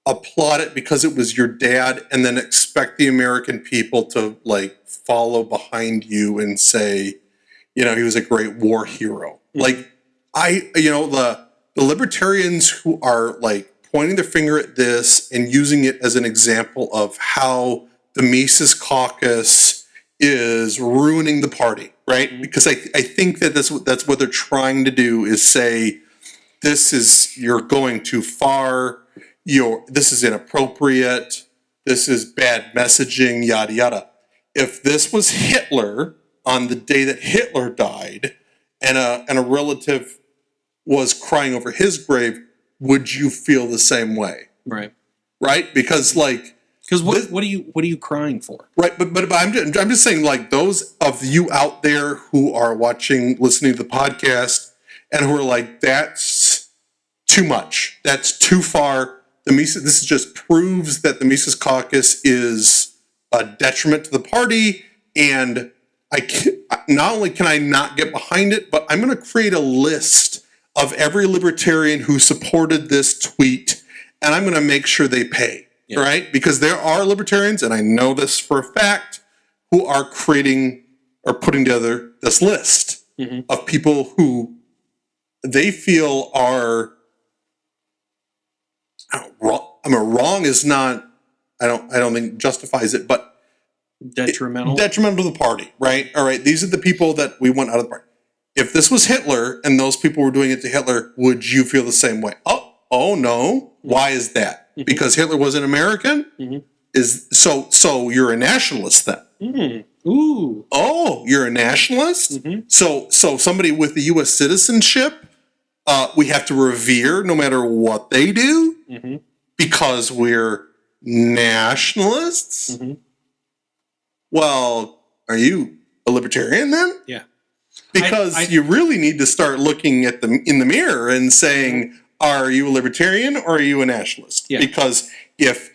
applaud it because it was your dad and then expect the American people to like follow behind you and say, you know, he was a great war hero. Mm-hmm. Like the libertarians who are like pointing their finger at this and using it as an example of how the Mises Caucus is ruining the party, right? Mm-hmm. Because I think that that's what they're trying to do is say, you're going too far. This is inappropriate. This is bad messaging, yada, yada. If this was Hitler on the day that Hitler died and a relative was crying over his grave, would you feel the same way? Right. Right? Because like... Because what are you crying for? Right, but I'm just saying, like, those of you out there who are listening to the podcast, and who are like, that's too much. That's too far. This just proves that the Mises Caucus is a detriment to the party, and not only can I not get behind it, but I'm going to create a list of every libertarian who supported this tweet, and I'm going to make sure they pay. Yeah. Right? Because there are libertarians, and I know this for a fact, who are putting together this list mm-hmm. of people who they feel are wrong. I mean, wrong is not. I don't think justifies it, but detrimental to the party. Right? All right. These are the people that we want out of the party. If this was Hitler and those people were doing it to Hitler, would you feel the same way? Oh no. Why is that? Mm-hmm. Because Hitler was an American? Mm-hmm. So you're a nationalist then? Mm-hmm. Ooh. Oh, you're a nationalist? Mm-hmm. So somebody with the U.S. citizenship, we have to revere no matter what they do mm-hmm. because we're nationalists? Mm-hmm. Well, are you a libertarian then? Yeah. Because you really need to start looking at them in the mirror and saying, mm-hmm. are you a libertarian or are you a nationalist? Yeah. Because if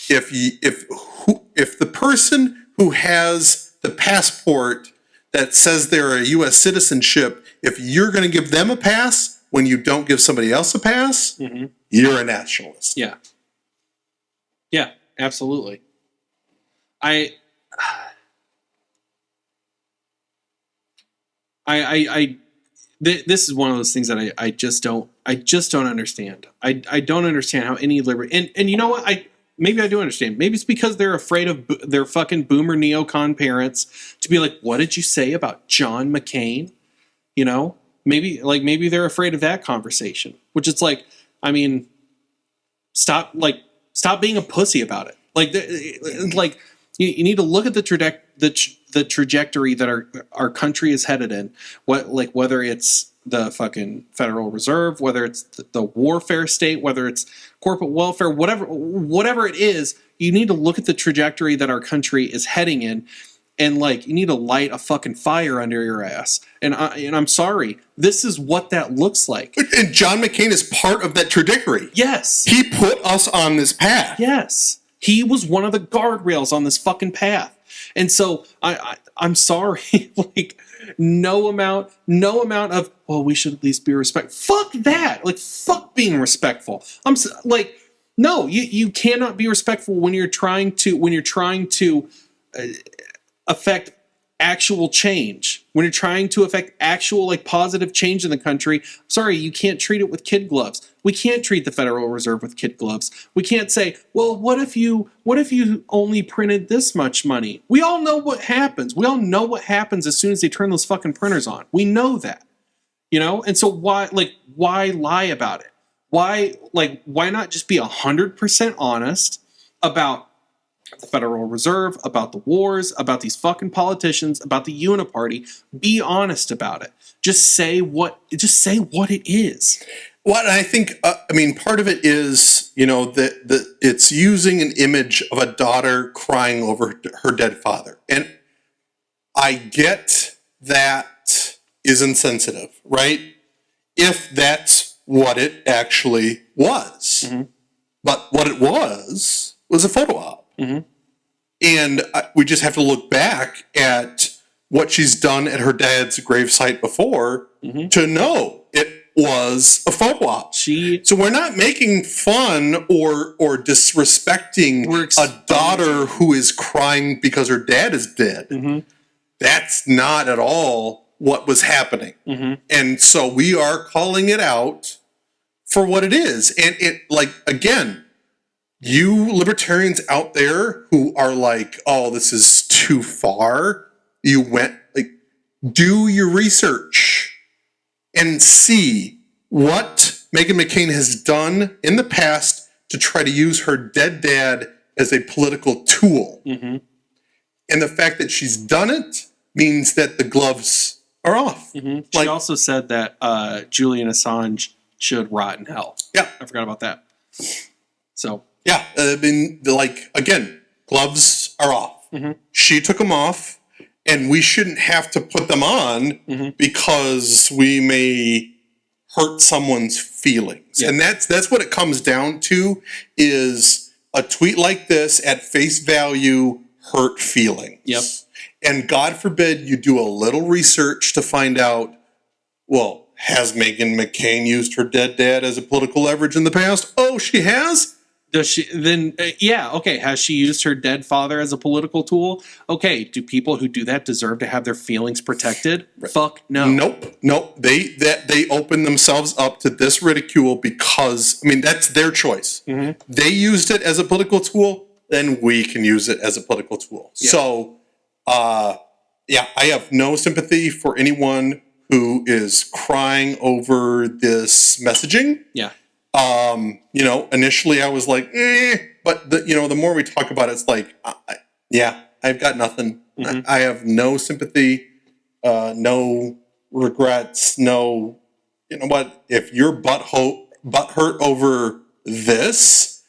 the person who has the passport that says they're a U.S. citizenship, if you're going to give them a pass when you don't give somebody else a pass, mm-hmm. you're a nationalist. Yeah. Yeah, absolutely. This is one of those things that I just don't understand. I don't understand how any and you know what, maybe I do understand. Maybe it's because they're afraid of their fucking boomer neocon parents to be like, what did you say about John McCain? You know, maybe they're afraid of that conversation, which it's like, I mean, stop being a pussy about it. Like you need to look at the trajectory that our country is headed in. Whether it's the fucking Federal Reserve, whether it's the warfare state, whether it's corporate welfare, whatever it is, you need to look at the trajectory that our country is heading in, and you need to light a fucking fire under your ass. And I'm sorry, this is what that looks like. And John McCain is part of that trajectory. Yes, he put us on this path. Yes, he was one of the guardrails on this fucking path. And so I'm sorry, no amount of, well, we should at least be respectful. Fuck that. Fuck being respectful. No, you cannot be respectful when you're trying to affect actual change. When you're trying to affect actual positive change in the country. Sorry, you can't treat it with kid gloves. We can't treat the Federal Reserve with kid gloves. We can't say, well, what if you only printed this much money? We all know what happens. We all know what happens as soon as they turn those fucking printers on. We know that. You know? And so why lie about it? Why not just be 100% honest about the Federal Reserve, about the wars, about these fucking politicians, about the uniparty? Be honest about it. Just say what it is. Well, I think, part of it is, that it's using an image of a daughter crying over her dead father. And I get that is insensitive, right? If that's what it actually was. Mm-hmm. But what it was a photo op. Mm-hmm. And we just have to look back at what she's done at her dad's gravesite before mm-hmm. to know was a photo op. So we're not making fun or disrespecting a daughter who is crying because her dad is dead. Mm-hmm. That's not at all what was happening. Mm-hmm. And so we are calling it out for what it is. And it, like, again, you libertarians out there who are like, oh, this is too far, you went, like, do your research and see what Meghan McCain has done in the past to try to use her dead dad as a political tool. Mm-hmm. And the fact that she's done it means that the gloves are off. Mm-hmm. She also said that Julian Assange should rot in hell. Yeah. I forgot about that. So. Yeah. I mean, like, again, gloves are off. Mm-hmm. She took them off, and we shouldn't have to put them on because we may hurt someone's feelings. Yeah. And that's what it comes down to, is a tweet like this at face value hurt feelings. Yep. And God forbid you do a little research to find out, well, has Meghan McCain used her dead dad as a political leverage in the past? Oh, she has? Does she then? Yeah, okay. Has she used her dead father as a political tool? Okay. Do people who do that deserve to have their feelings protected? Right. Fuck no. Nope. They open themselves up to this ridicule because, I mean, that's their choice. Mm-hmm. They used it as a political tool, then we can use it as a political tool. Yeah. So, yeah, I have no sympathy for anyone who is crying over this messaging. Yeah. You know, initially I was like, but the more we talk about it, it's like, yeah, I've got nothing. Mm-hmm. I have no sympathy, no regrets, no, you know what, if you're butt hurt over this,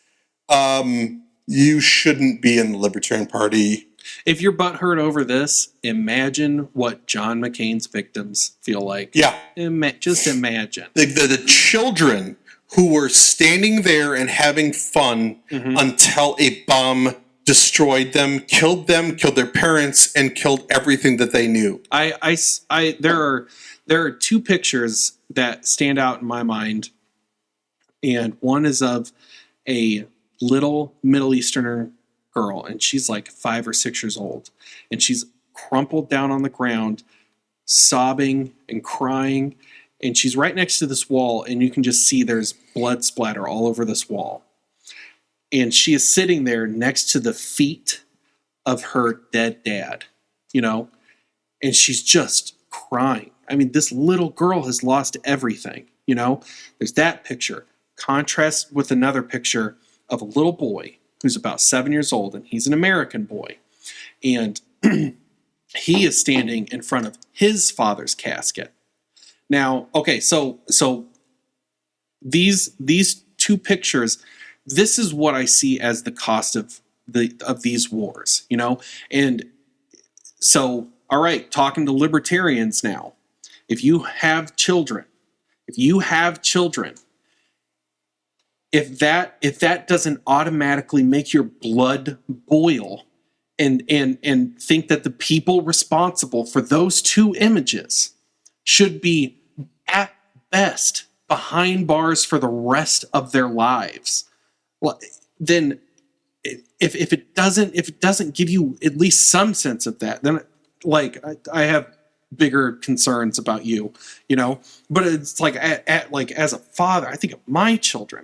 you shouldn't be in the Libertarian Party. If you're butt hurt over this, imagine what John McCain's victims feel like. Yeah. Just imagine. The children who were standing there and having fun until a bomb destroyed them, killed their parents, and killed everything that they knew. There are two pictures that stand out in my mind, and one is of a little Middle Easterner girl, and she's like 5 or 6 years old, and she's crumpled down on the ground, sobbing and crying. And she's right next to this wall, and you can just see there's blood splatter all over this wall. And she is sitting there next to the feet of her dead dad, you know, and she's just crying. I mean, this little girl has lost everything, you know. There's that picture. Contrast with another picture of a little boy who's about 7 years old, and he's an American boy. And he is standing in front of his father's casket. Now, okay, so these two pictures, this is what I see as the cost of these wars, you know? And so, all right, talking to libertarians now, if you have children, if that doesn't automatically make your blood boil and think that the people responsible for those two images should be at best behind bars for the rest of their lives, well, then if it doesn't give you at least some sense of that, then like I have bigger concerns about you know. But it's like like as a father, I think of my children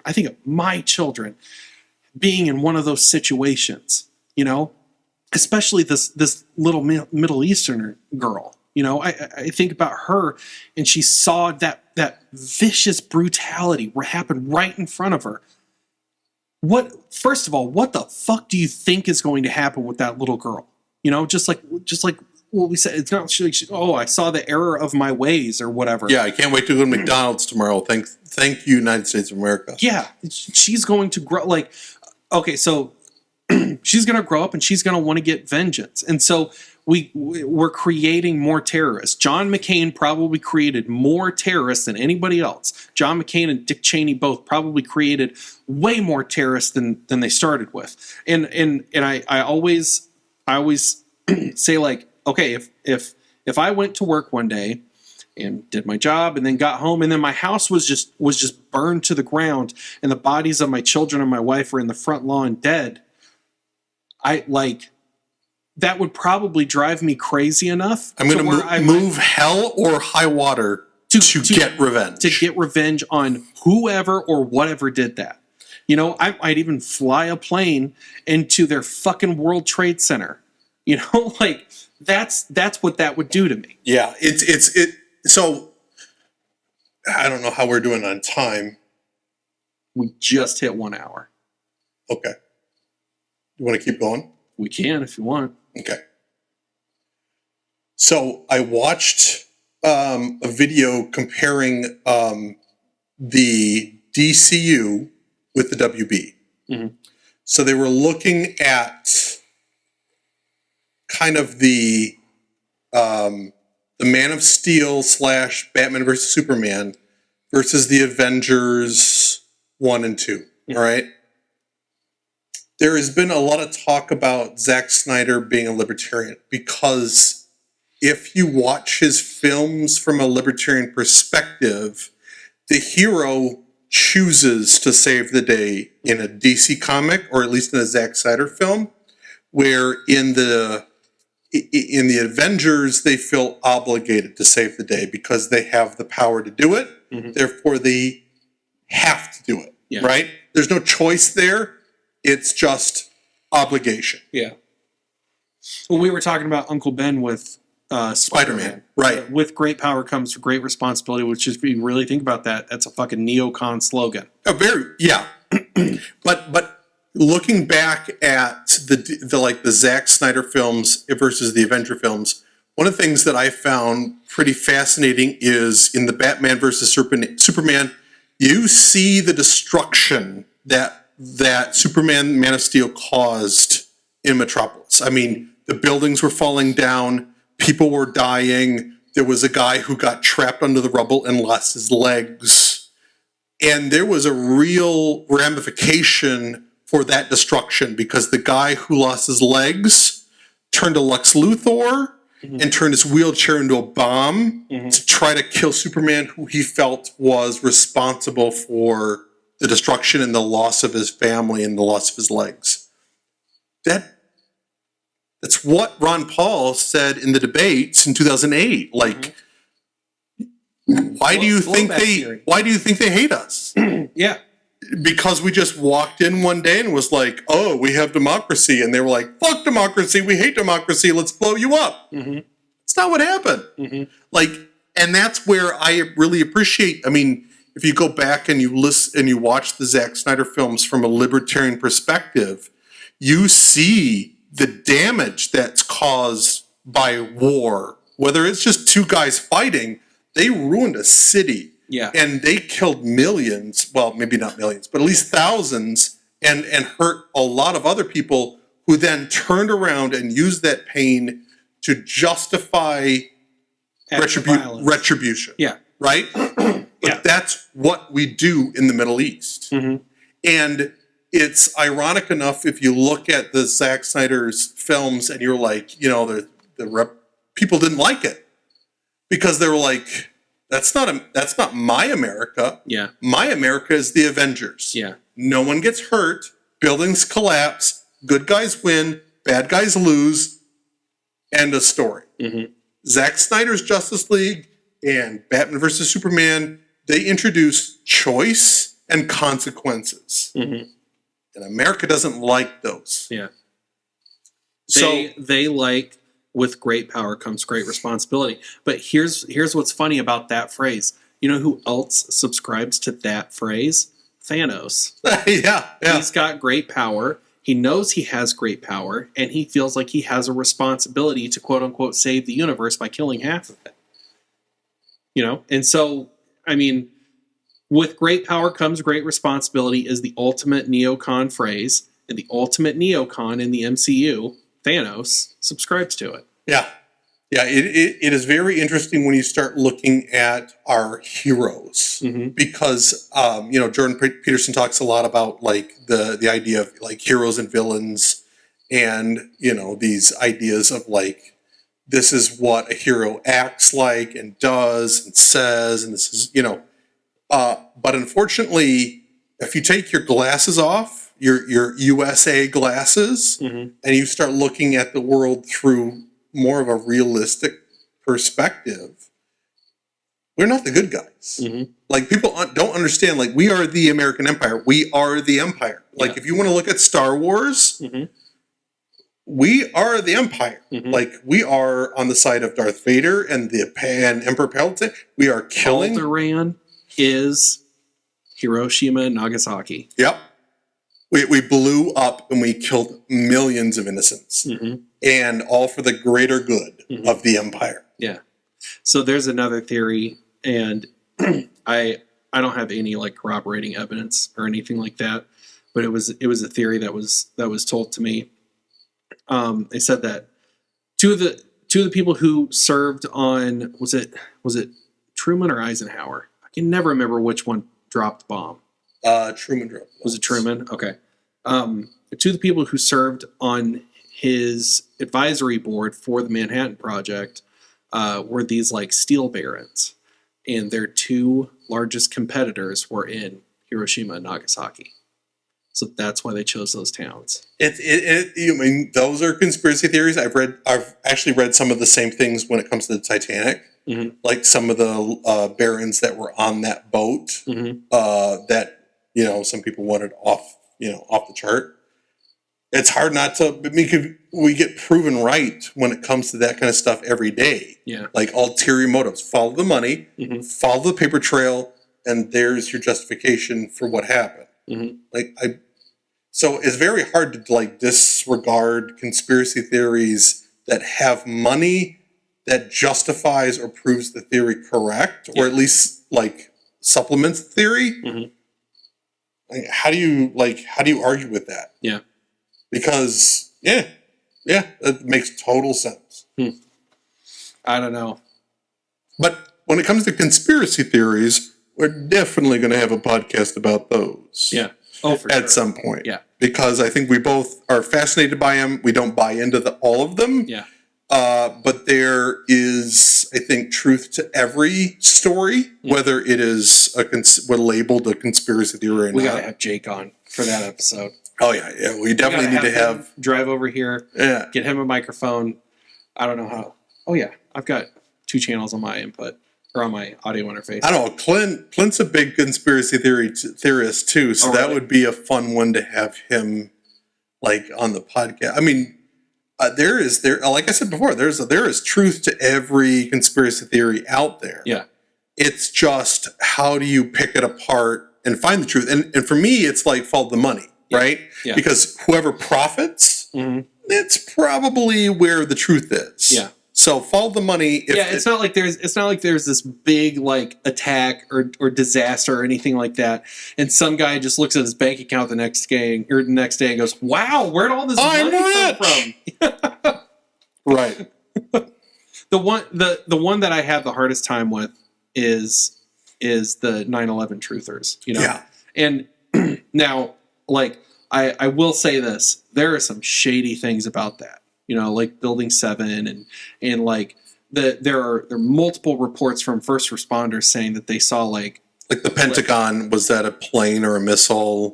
being in one of those situations, you know, especially this little Middle Easterner girl. You know, I think about her, and she saw that vicious brutality happen right in front of her. First of all, what the fuck do you think is going to happen with that little girl? You know, just like what we said, it's not like I saw the error of my ways or whatever. Yeah, I can't wait to go to McDonald's tomorrow. Thank you, United States of America. Yeah, she's going to grow like, okay, so she's going to grow up and she's going to want to get vengeance, and so we're creating more terrorists. John McCain probably created more terrorists than anybody else. John McCain and Dick Cheney both probably created way more terrorists than they started with. And I always say, like, okay, if I went to work one day and did my job, and then got home, and then my house was just burned to the ground, and the bodies of my children and my wife were in the front lawn dead. That would probably drive me crazy enough. I'm going to move hell or high water to get revenge. To get revenge on whoever or whatever did that. You know, I might even fly a plane into their fucking World Trade Center. You know, like that's what that would do to me. Yeah, so I don't know how we're doing on time. We just hit 1 hour. Okay. You want to keep going? We can if you want. Okay. So I watched a video comparing the DCU with the WB. Mm-hmm. So they were looking at kind of the Man of Steel / Batman vs. Superman versus the Avengers 1 and 2. Mm-hmm. All right. There has been a lot of talk about Zack Snyder being a libertarian because if you watch his films from a libertarian perspective, the hero chooses to save the day in a DC comic, or at least in a Zack Snyder film, where in the Avengers, they feel obligated to save the day because they have the power to do it. Mm-hmm. Therefore, they have to do it, yeah. Right? There's no choice there. It's just obligation. Yeah. Well, we were talking about Uncle Ben with Spider-Man. Right. With great power comes great responsibility, which is, if you really think about that, that's a fucking neocon slogan. Yeah. But looking back at the Zack Snyder films versus the Avenger films, one of the things that I found pretty fascinating is in the Batman versus Superman, you see the destruction that Superman Man of Steel caused in Metropolis. I mean, the buildings were falling down, people were dying, there was a guy who got trapped under the rubble and lost his legs. And there was a real ramification for that destruction because the guy who lost his legs turned to Lex Luthor and turned his wheelchair into a bomb to try to kill Superman, who he felt was responsible for the destruction and the loss of his family and the loss of his legs. That's what Ron Paul said in the debates in 2008. Like, why do you think they hate us? Yeah. Because we just walked in one day and was like, oh, we have democracy. And they were like, fuck democracy. We hate democracy. Let's blow you up. Mm-hmm. It's not what happened. Mm-hmm. Like, and that's where I really appreciate, I mean, if you go back and you listen and you watch the Zack Snyder films from a libertarian perspective, you see the damage that's caused by war. Whether it's just two guys fighting, they ruined a city. Yeah. And they killed millions, well, maybe not millions, but at least thousands, and hurt a lot of other people who then turned around and used that pain to justify retribution. Yeah. Right? But that's what we do in the Middle East. Mm-hmm. And it's ironic enough if you look at the Zack Snyder's films and you're like, you know, people didn't like it because they were like, that's not my America. Yeah. My America is the Avengers. Yeah. No one gets hurt. Buildings collapse. Good guys win. Bad guys lose. End of story. Mm-hmm. Zack Snyder's Justice League and Batman vs. Superman, they introduce choice and consequences. Mm-hmm. And America doesn't like those. Yeah. So they like, with great power comes great responsibility. But here's what's funny about that phrase. You know who else subscribes to that phrase? Thanos. Yeah. He's got great power. He knows he has great power, and he feels like he has a responsibility to quote unquote save the universe by killing half of it. You know? And so, I mean, with great power comes great responsibility is the ultimate neocon phrase, and the ultimate neocon in the MCU, Thanos, subscribes to it. Yeah. Yeah, it is very interesting when you start looking at our heroes, because Jordan Peterson talks a lot about like the idea of like heroes and villains, and these ideas of like this is what a hero acts like and does and says, and this is, but unfortunately, if you take your glasses off, your USA glasses, and you start looking at the world through more of a realistic perspective, we're not the good guys. Like, people don't understand, like, we are the American Empire. We are the Empire. Like, if you want to look at Star Wars, we are the Empire. Like, we are on the side of Darth Vader and Emperor Palpatine. We are killing. Alderaan is Hiroshima and Nagasaki. Yep. We blew up and we killed millions of innocents. And all for the greater good of the Empire. Yeah. So there's another theory, and I don't have any like corroborating evidence or anything like that, but it was a theory that was told to me. They said that two of the people who served on was it Truman or Eisenhower? I can never remember which one dropped the bomb. Truman dropped. Was it Truman? Okay. Two of the people who served on his advisory board for the Manhattan Project were these like steel barons, and their two largest competitors were in Hiroshima and Nagasaki. So that's why they chose those towns. I mean, those are conspiracy theories. I've actually read some of the same things when it comes to the Titanic. Like some of the barons that were on that boat that some people wanted off the chart. It's hard not to. I mean, we get proven right when it comes to that kind of stuff every day. Yeah, like ulterior motives. Follow the money, follow the paper trail, and there's your justification for what happened. So it's very hard to disregard conspiracy theories that have money that justifies or proves the theory correct, or at least supplements the theory. How do you argue with that? Yeah. Because, it makes total sense. I don't know. But when it comes to conspiracy theories, we're definitely going to have a podcast about those. Yeah. Oh, for sure. At some point. Yeah. Because I think we both are fascinated by them. We don't buy into all of them. Yeah. But there is, I think, truth to every story, whether it is labeled a conspiracy theory or not. We got to have Jake on for that episode. Oh, yeah. We definitely need to have... drive over here, get him a microphone. I don't know how... Oh, yeah. I've got 2 channels on my input, or on my audio interface. I don't know. Clint's a big conspiracy theorist, too, so that would be a fun one to have him, on the podcast. I mean, like I said before, there is truth to every conspiracy theory out there. Yeah. It's just, how do you pick it apart and find the truth? And for me, it's follow the money. Right? Yeah. Because whoever profits, it's probably where the truth is. Yeah. So follow the money. It's not like there's this big attack or disaster or anything like that, and some guy just looks at his bank account the next day and goes, "Wow, where'd all this money come from?" Right. The one that I have the hardest time with is the 9/11 truthers. Yeah. And now. I will say this, there are some shady things about that, Building 7 and there are multiple reports from first responders saying that they saw the Pentagon, was that a plane or a missile?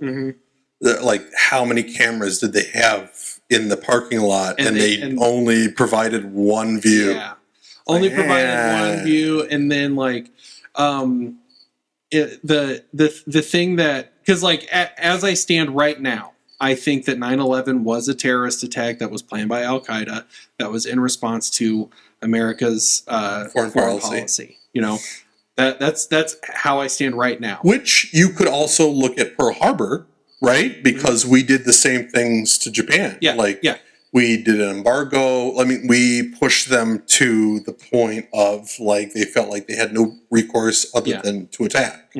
How many cameras did they have in the parking lot? And they only provided one view. Yeah. Only provided one view. And then the thing that, because as I stand right now, I think that 9/11 was a terrorist attack that was planned by Al Qaeda, that was in response to America's foreign policy. That's how I stand right now. Which you could also look at Pearl Harbor, right? Because we did the same things to Japan. Yeah. We did an embargo. I mean, we pushed them to the point of they felt like they had no recourse other than to attack.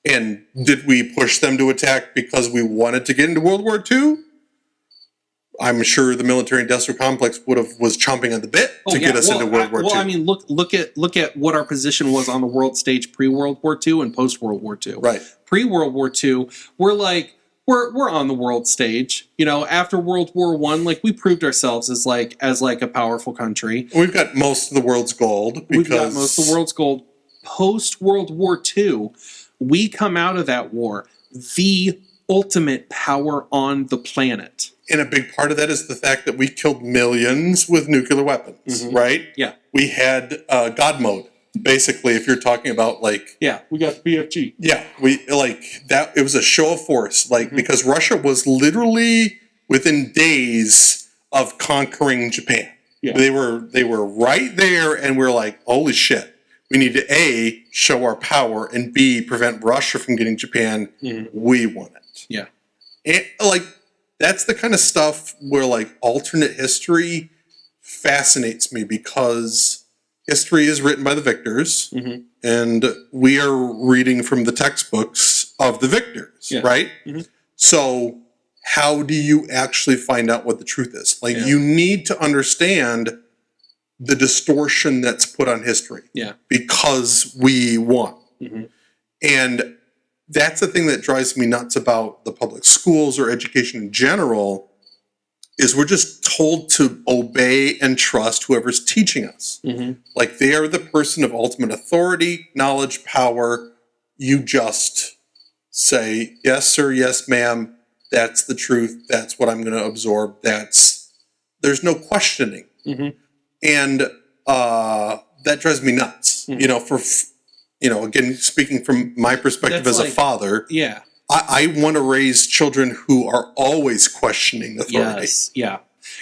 And did we push them to attack because we wanted to get into World War II? I'm sure the military-industrial complex was chomping at the bit to get us into World War II. Well, I mean, look at what our position was on the world stage pre-World War II and post-World War II. Right. Pre-World War II, we're we're on the world stage. You know, after World War I, like we proved ourselves as a powerful country. We've got most of the world's gold. We've got most of the world's gold. Post World War II, we come out of that war the ultimate power on the planet. And a big part of that is the fact that we killed millions with nuclear weapons, right? Yeah. We had God mode, basically, if you're talking about like... Yeah, we got the BFG. Yeah, we like that. It was a show of force, like because Russia was literally within days of conquering Japan. Yeah. They were right there, and we're like, holy shit. We need to A, show our power, and B, prevent Russia from getting Japan. We want it. Yeah. And, like, that's the kind of stuff where, like, alternate history fascinates me because history is written by the victors, and we are reading from the textbooks of the victors, right? So how do you actually find out what the truth is? Like, you need to understand the distortion that's put on history because we won. And that's the thing that drives me nuts about the public schools or education in general is we're just told to obey and trust whoever's teaching us. Like they are the person of ultimate authority, knowledge, power. You just say, yes, sir, yes, ma'am. That's the truth. That's what I'm going to absorb. There's no questioning. And that drives me nuts. You know, again, speaking from my perspective as a father, I want to raise children who are always questioning authority. Yes, yeah.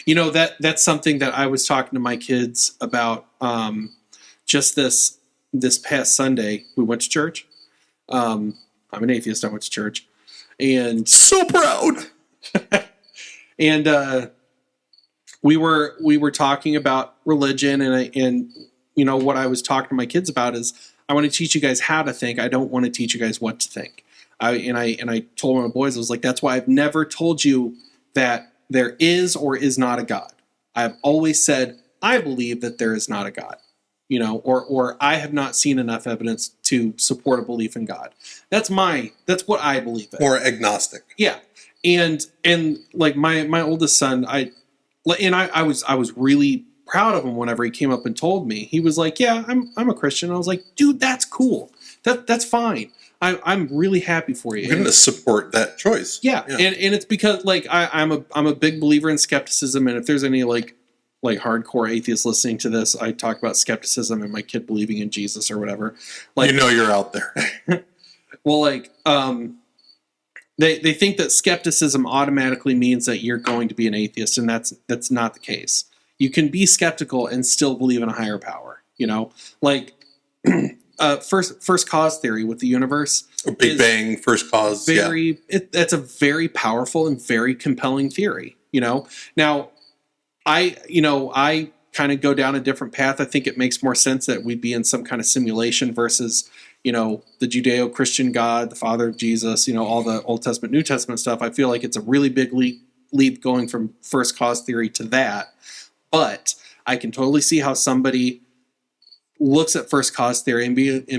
You know, that's something that I was talking to my kids about just this past Sunday. We went to church. I'm an atheist. I went to church. And so proud. And we were talking about religion, and you know what I was talking to my kids about is I want to teach you guys how to think. I don't want to teach you guys what to think. I told my boys, I was like, that's why I've never told you that there is or is not a God. I've always said I believe that there is not a God. You know, or I have not seen enough evidence to support a belief in God. That's what I believe in. Or agnostic. Yeah. And like my oldest son, I was really proud of him whenever he came up and told me. He was like, "Yeah, I'm a Christian." I was like, "Dude, that's cool. That's fine. I'm really happy for you." We're going to support that choice. Yeah. And it's because like I'm a big believer in skepticism, and if there's any like hardcore atheists listening to this, I talk about skepticism and my kid believing in Jesus or whatever. Like, you know, you're out there. Well, like, they think that skepticism automatically means that you're going to be an atheist, and that's not the case. You can be skeptical and still believe in a higher power. You know, like first cause theory with the universe, or Big Bang, first cause. That's a very powerful and very compelling theory. You know, now I kind of go down a different path. I think it makes more sense that we'd be in some kind of simulation versus, you know, the Judeo-Christian God, the Father of Jesus, you know, all the Old Testament, New Testament stuff. I feel like it's a really big leap going from first cause theory to that. But I can totally see how somebody looks at first cause theory and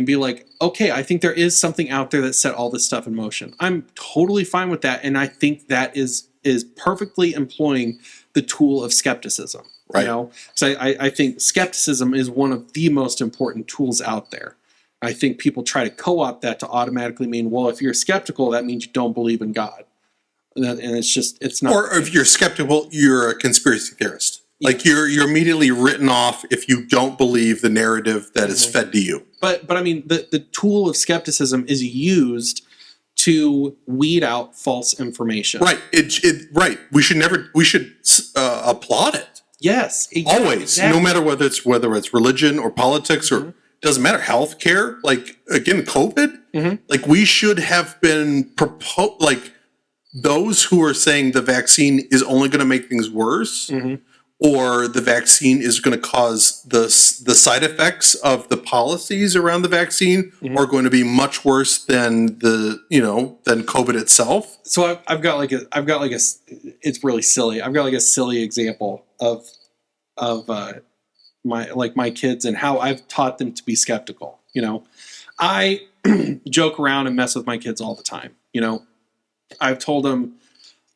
be like, okay, I think there is something out there that set all this stuff in motion. I'm totally fine with that. And I think that is perfectly employing the tool of skepticism. Right. You know? So I think skepticism is one of the most important tools out there. I think people try to co-opt that to automatically mean, well, if you're skeptical, that means you don't believe in God. And it's not. Or if you're skeptical, you're a conspiracy theorist. Like you're immediately written off if you don't believe the narrative that is fed to you. But I mean, the tool of skepticism is used to weed out false information. Right. Right. We should applaud it. Yes. Always. Exactly. No matter whether it's religion or politics or doesn't matter, healthcare, like again, COVID, like we should have been like those who are saying the vaccine is only going to make things worse or the vaccine is going to cause the side effects of the policies around the vaccine are going to be much worse than than COVID itself. So I've got like a it's really silly. I've got like a silly example of my kids and how I've taught them to be skeptical. You know, I joke around and mess with my kids all the time. You know, I've told them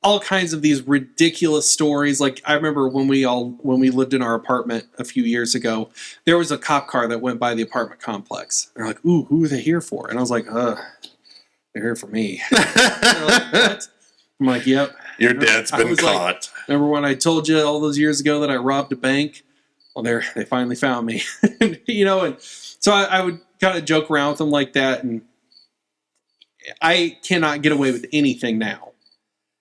all kinds of these ridiculous stories. Like I remember when we lived in our apartment a few years ago, there was a cop car that went by the apartment complex. They're like, "Ooh, who are they here for?" And I was like, they're here for me." They're like, "What?" I'm like, "Yep. Your dad's been caught." Like, remember when I told you all those years ago that I robbed a bank? Well, they finally found me. And so I would kind of joke around with them like that, and I cannot get away with anything now.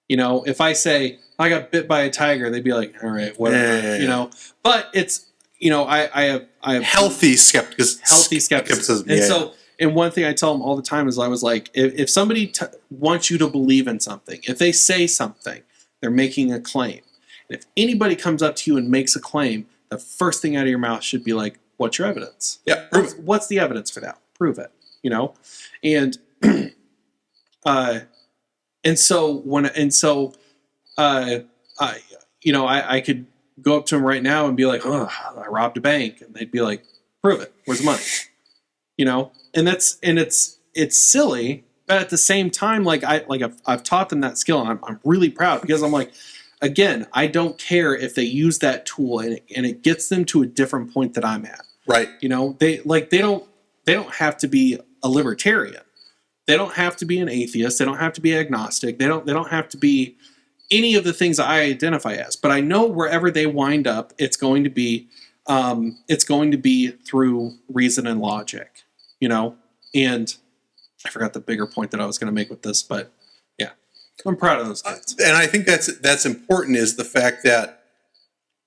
If I say I got bit by a tiger, they'd be like, "All right, whatever." Yeah. But it's I have healthy skepticism. And so, and one thing I tell them all the time is I was like, if somebody wants you to believe in something, if they say something, they're making a claim. And if anybody comes up to you and makes a claim, the first thing out of your mouth should be like, "What's your evidence? Yeah, what's the evidence for that? Prove it." And and so I could go up to them right now and be like, "Oh, I robbed a bank," and they'd be like, "Prove it. Where's the money?" And it's silly, but at the same time, I've taught them that skill, and I'm really proud because I'm like, again, I don't care if they use that tool and it gets them to a different point that I'm at. Right. They don't have to be a libertarian. They don't have to be an atheist. They don't have to be agnostic. They don't have to be any of the things I identify as. But I know wherever they wind up, it's going to be through reason and logic. And I forgot the bigger point that I was going to make with this, but yeah, I'm proud of those kids. And I think that's important is the fact that,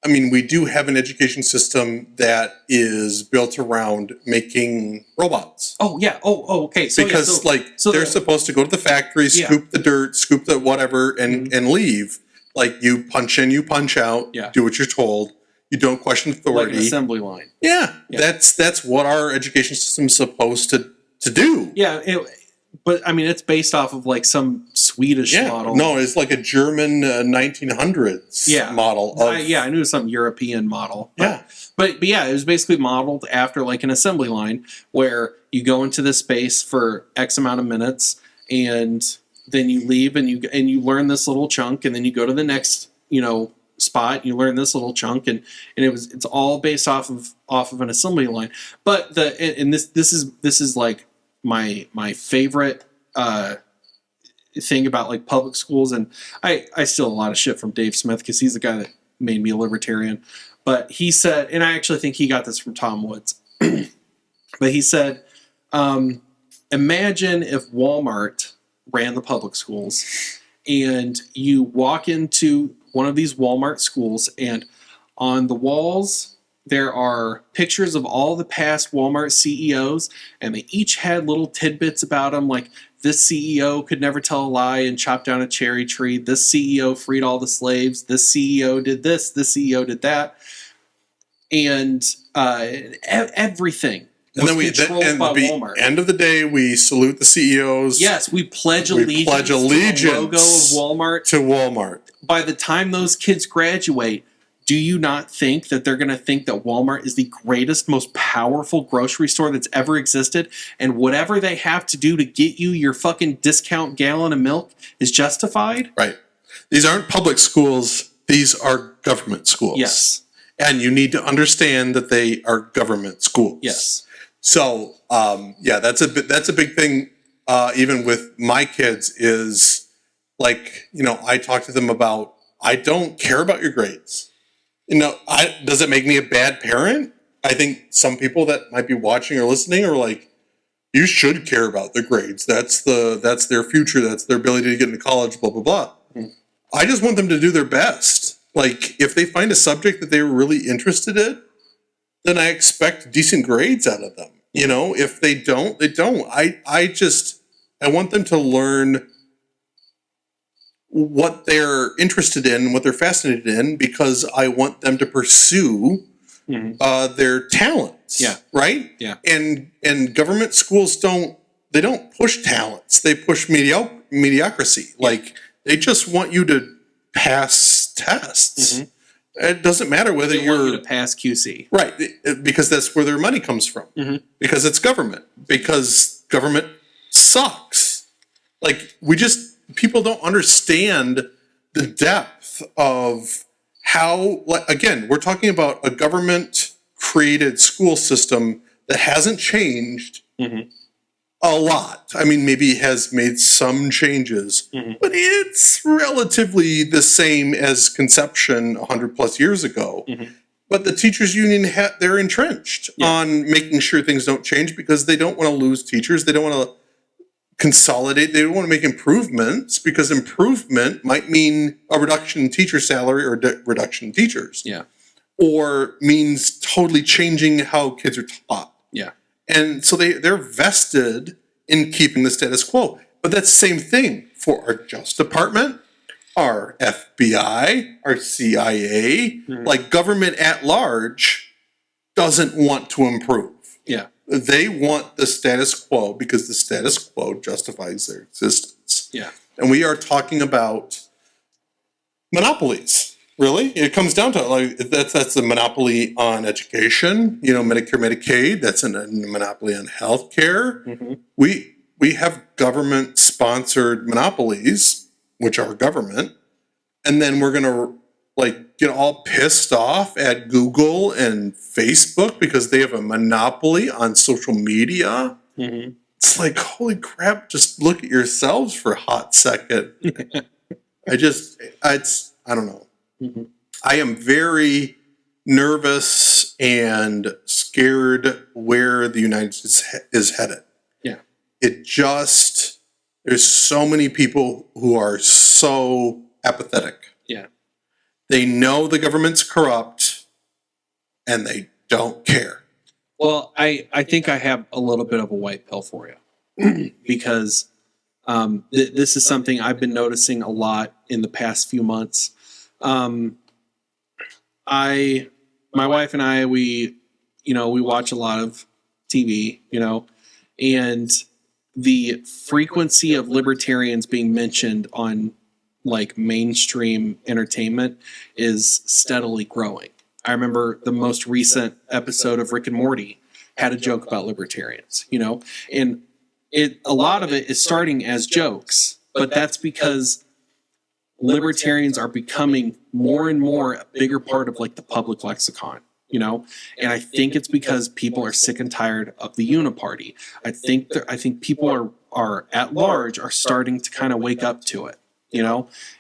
I mean, we do have an education system that is built around making robots. Oh, yeah. Oh, okay. So, because they're supposed to go to the factory, scoop the dirt, scoop the whatever, and leave. Like, you punch in, you punch out, do what you're told. You don't question authority. Like an assembly line. Yeah. That's what our education system is supposed to do. Yeah. But I mean, it's based off of like some Swedish model. No, it's like a German 1900s model. I knew some European model. But yeah, it was basically modeled after like an assembly line where you go into this space for X amount of minutes and then you leave and you learn this little chunk and then you go to the next, spot, you learn this little chunk and it's all based off of an assembly line. But this is like my favorite thing about like public schools, and I steal a lot of shit from Dave Smith because he's the guy that made me a libertarian. But he said, and I actually think he got this from Tom Woods, but he said, imagine if Walmart ran the public schools and you walk into one of these Walmart schools and on the walls there are pictures of all the past Walmart CEOs, and they each had little tidbits about them, like this CEO could never tell a lie and chop down a cherry tree. This CEO freed all the slaves. This CEO did this. This CEO did that. And everything was controlled by Walmart. End of the day, we salute the CEOs. Yes, we pledge allegiance to the logo of Walmart. To Walmart. By the time those kids graduate, do you not think that they're going to think that Walmart is the greatest, most powerful grocery store that's ever existed? And whatever they have to do to get you your fucking discount gallon of milk is justified? Right. These aren't public schools. These are government schools. Yes. And you need to understand that they are government schools. Yes. So, that's a big thing. Even with my kids is like, I talk to them about, I don't care about your grades. Does it make me a bad parent? I think some people that might be watching or listening are like, you should care about their grades. That's their future. That's their ability to get into college, blah, blah, blah. Mm-hmm. I just want them to do their best. Like, if they find a subject that they're really interested in, then I expect decent grades out of them. If they don't, they don't. I want them to learn what they're interested in, what they're fascinated in, because I want them to pursue their talents. Yeah. Right? Yeah. And government schools don't push talents. They push mediocrity. Yeah. Like, they just want you to pass tests. Mm-hmm. It doesn't matter whether they want you to pass QC. Right. Because that's where their money comes from. Mm-hmm. Because it's government. Because government sucks. Like, we just people don't understand the depth of how, again, we're talking about a government-created school system that hasn't changed a lot. I mean, maybe it has made some changes, but it's relatively the same as conception 100 plus years ago. But the teachers union, they're entrenched on making sure things don't change because they don't want to lose teachers. They don't want to consolidate. They don't want to make improvements because improvement might mean a reduction in teacher salary or reduction in teachers. Or means totally changing how kids are taught. And so they're vested in keeping the status quo. But that's the same thing for our Justice Department, our FBI, our CIA. Like government at large doesn't want to improve. They want the status quo because the status quo justifies their existence. And we are talking about monopolies. Really, it comes down to like that's a monopoly on education. You know, Medicare, Medicaid. That's a monopoly on healthcare. We have government-sponsored monopolies, which are government, and then we're gonna like get all pissed off at Google and Facebook because they have a monopoly on social media. It's like, holy crap! Just look at yourselves for a hot second. I don't know. I am very nervous and scared where the United States is headed. It just, there's so many people who are so apathetic. They know the government's corrupt and they don't care. Well, I think I have a little bit of a white pill for you because this is something I've been noticing a lot in the past few months. My wife and I, we watch a lot of TV, and the frequency of libertarians being mentioned on like mainstream entertainment is steadily growing. I remember the most recent episode of Rick and Morty had a joke about libertarians, and a lot of it is starting as jokes, but that's because libertarians are becoming more and more a bigger part of like the public lexicon, and I think it's because people are sick and tired of the uniparty. I think people are at large are starting to kind of wake up to it,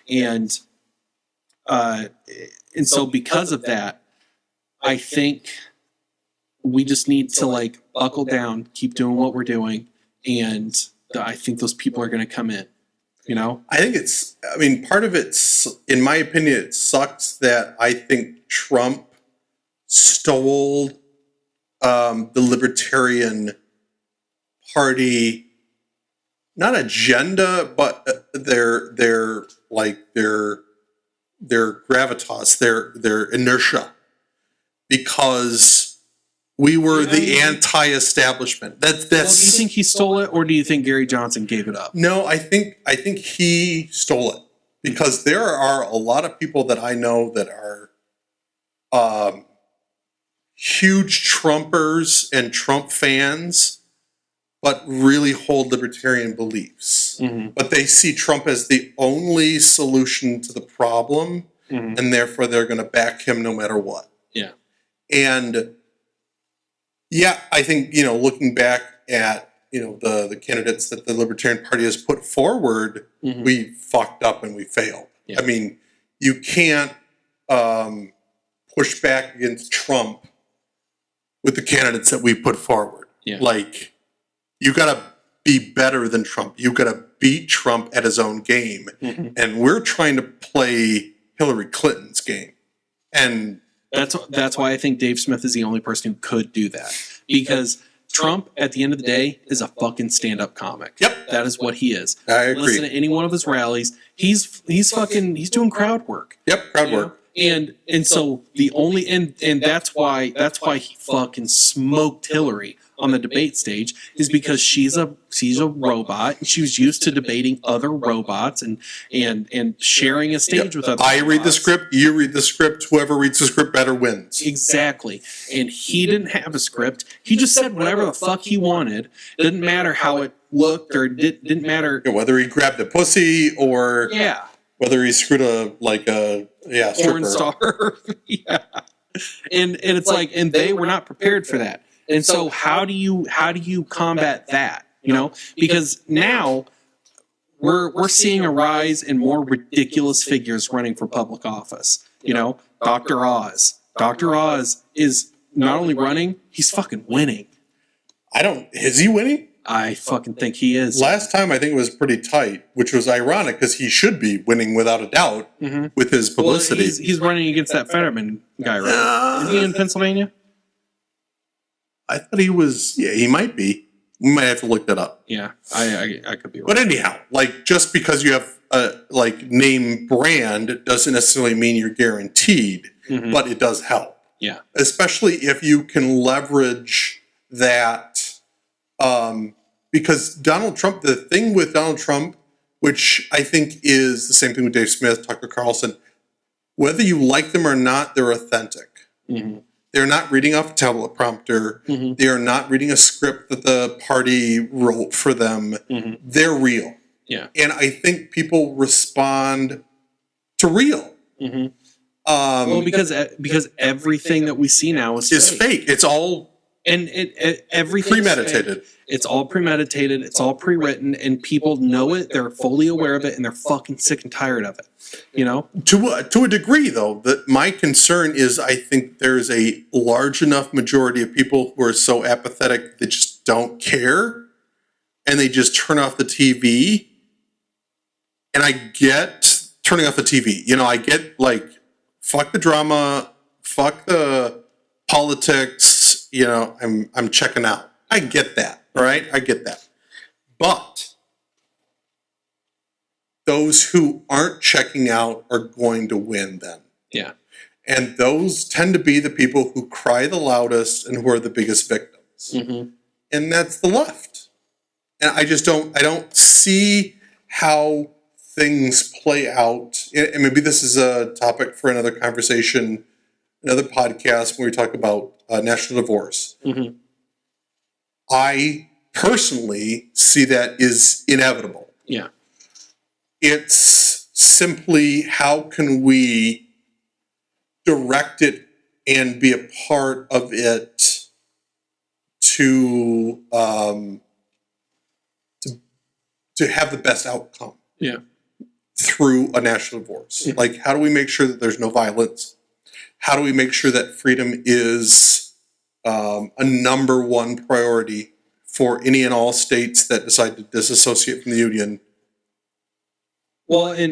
and so because of that, I think we just need to like buckle down, keep doing what we're doing, and I think those people are going to come in. I think part of it's, in my opinion, it sucks that I think Trump stole the Libertarian Party, not agenda, but their gravitas, their inertia, because we were the anti-establishment. That's. Well, do you think he stole it, or do you think Gary Johnson gave it up? No, I think he stole it because there are a lot of people that I know that are huge Trumpers and Trump fans, but really hold libertarian beliefs. But they see Trump as the only solution to the problem, and therefore they're going to back him no matter what. And I think, looking back at, the candidates that the Libertarian Party has put forward, we fucked up and we failed. I mean, you can't push back against Trump with the candidates that we put forward. Like, you got to be better than Trump. You got to beat Trump at his own game. And we're trying to play Hillary Clinton's game. And that's why I think Dave Smith is the only person who could do that. Because Trump, at the end of the day, is a fucking stand-up comic. That is what he is. I agree. Listen to any one of his rallies. He's doing crowd work. Crowd work. And so the only and that's why he fucking smoked Hillary on the debate stage, is because she's a robot, and she was used to debating other robots and sharing a stage with other robots. Read the script, you read the script, whoever reads the script better wins. Exactly. And he didn't have a script. He just said whatever the fuck he wanted. Didn't matter how it looked, or didn't matter whether he grabbed a pussy or whether he screwed a porn star. Yeah. And it's like, and they were not prepared for that. And so how do you combat that? You know, because now we're seeing a rise in more ridiculous figures running for public office. You know, Dr. Oz. Dr. Oz is not only running, he's fucking winning. Is he winning? I fucking think he is. Last time I think it was pretty tight, which was ironic because he should be winning without a doubt with his publicity. Well, he's running against that Fetterman guy, right? Is he in Pennsylvania? I thought he was. Yeah, he might be. We might have to look that up. Yeah, I could be wrong. But anyhow, like, just because you have a name brand doesn't necessarily mean you're guaranteed, but it does help. Yeah, especially if you can leverage that. Because Donald Trump, the thing with Donald Trump, which I think is the same thing with Dave Smith, Tucker Carlson, whether you like them or not, they're authentic. They're not reading off a tablet prompter. They are not reading a script that the party wrote for them. They're real. Yeah. And I think people respond to real. Well, because everything that we see now is fake. It's all everything premeditated. It's all premeditated. It's all pre-written, and people know it. They're fully aware of it, and they're fucking sick and tired of it. You know, to a degree, though, that my concern is, I think there's a large enough majority of people who are so apathetic they just don't care, and they just turn off the TV. And I get turning off the TV. You know, I get, like, fuck the drama, fuck the politics. You know, I'm checking out. I get that, right? I get that. But those who aren't checking out are going to win then. Yeah. And those tend to be the people who cry the loudest and who are the biggest victims. And that's the left. And I don't see how things play out. And maybe this is a topic for another conversation, another podcast when we talk about national divorce. I personally see that is inevitable. Yeah. It's simply, how can we direct it and be a part of it to have the best outcome. Yeah. Through a national divorce. Like, how do we make sure that there's no violence? How do we make sure that freedom is a number one priority for any and all states that decide to disassociate from the union? Well, I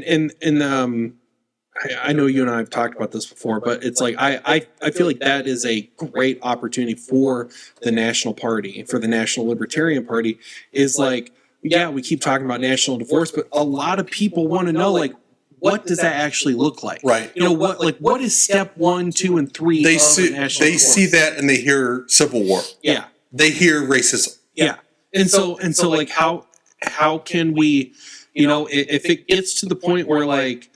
know you and I have talked about this before, but it's like I feel like that is a great opportunity for the National Party, for the National Libertarian Party, is like, yeah, we keep talking about national divorce, but a lot of people want to know, like, what does that actually look like? Right. You know, what is step 1, 2, and 3 they of see, national They divorce? see that and they hear civil war. Yeah. They hear racism. Yeah. And so like, how can we, you know, if it gets to the point where, like,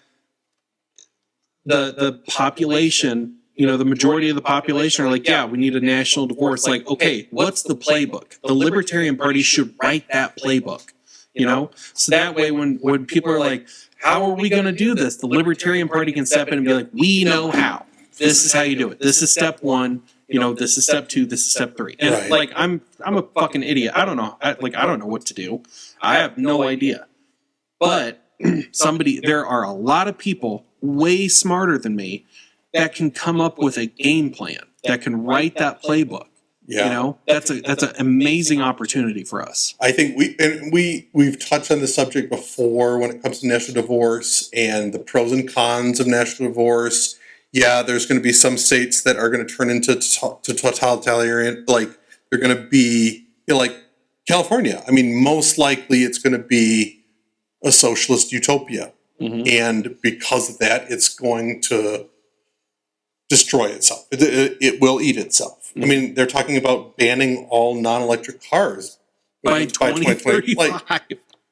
the population, you know, the majority of the population are like, yeah, we need a national divorce. Like, okay, what's the playbook? The Libertarian Party should write that playbook, you know? So that way when people are like, how are we going to do this? The Libertarian Party can step in and be like, we know how. This is how you do it. This is step 1. You know, this is step 2. This is step 3. And right. Like, I'm a fucking idiot. I don't know. I don't know what to do. I have no idea. But there are a lot of people way smarter than me that can come up with a game plan, that can write that playbook. Yeah. You know, that's an amazing opportunity for us. I think we've touched on the subject before when it comes to national divorce and the pros and cons of national divorce. Yeah, there's going to be some states that are going to turn into totalitarian, like they're going to be, you know, like California. I mean, most likely it's going to be a socialist utopia. And because of that, it's going to destroy itself. It will eat itself. I mean, they're talking about banning all non-electric cars by 2035.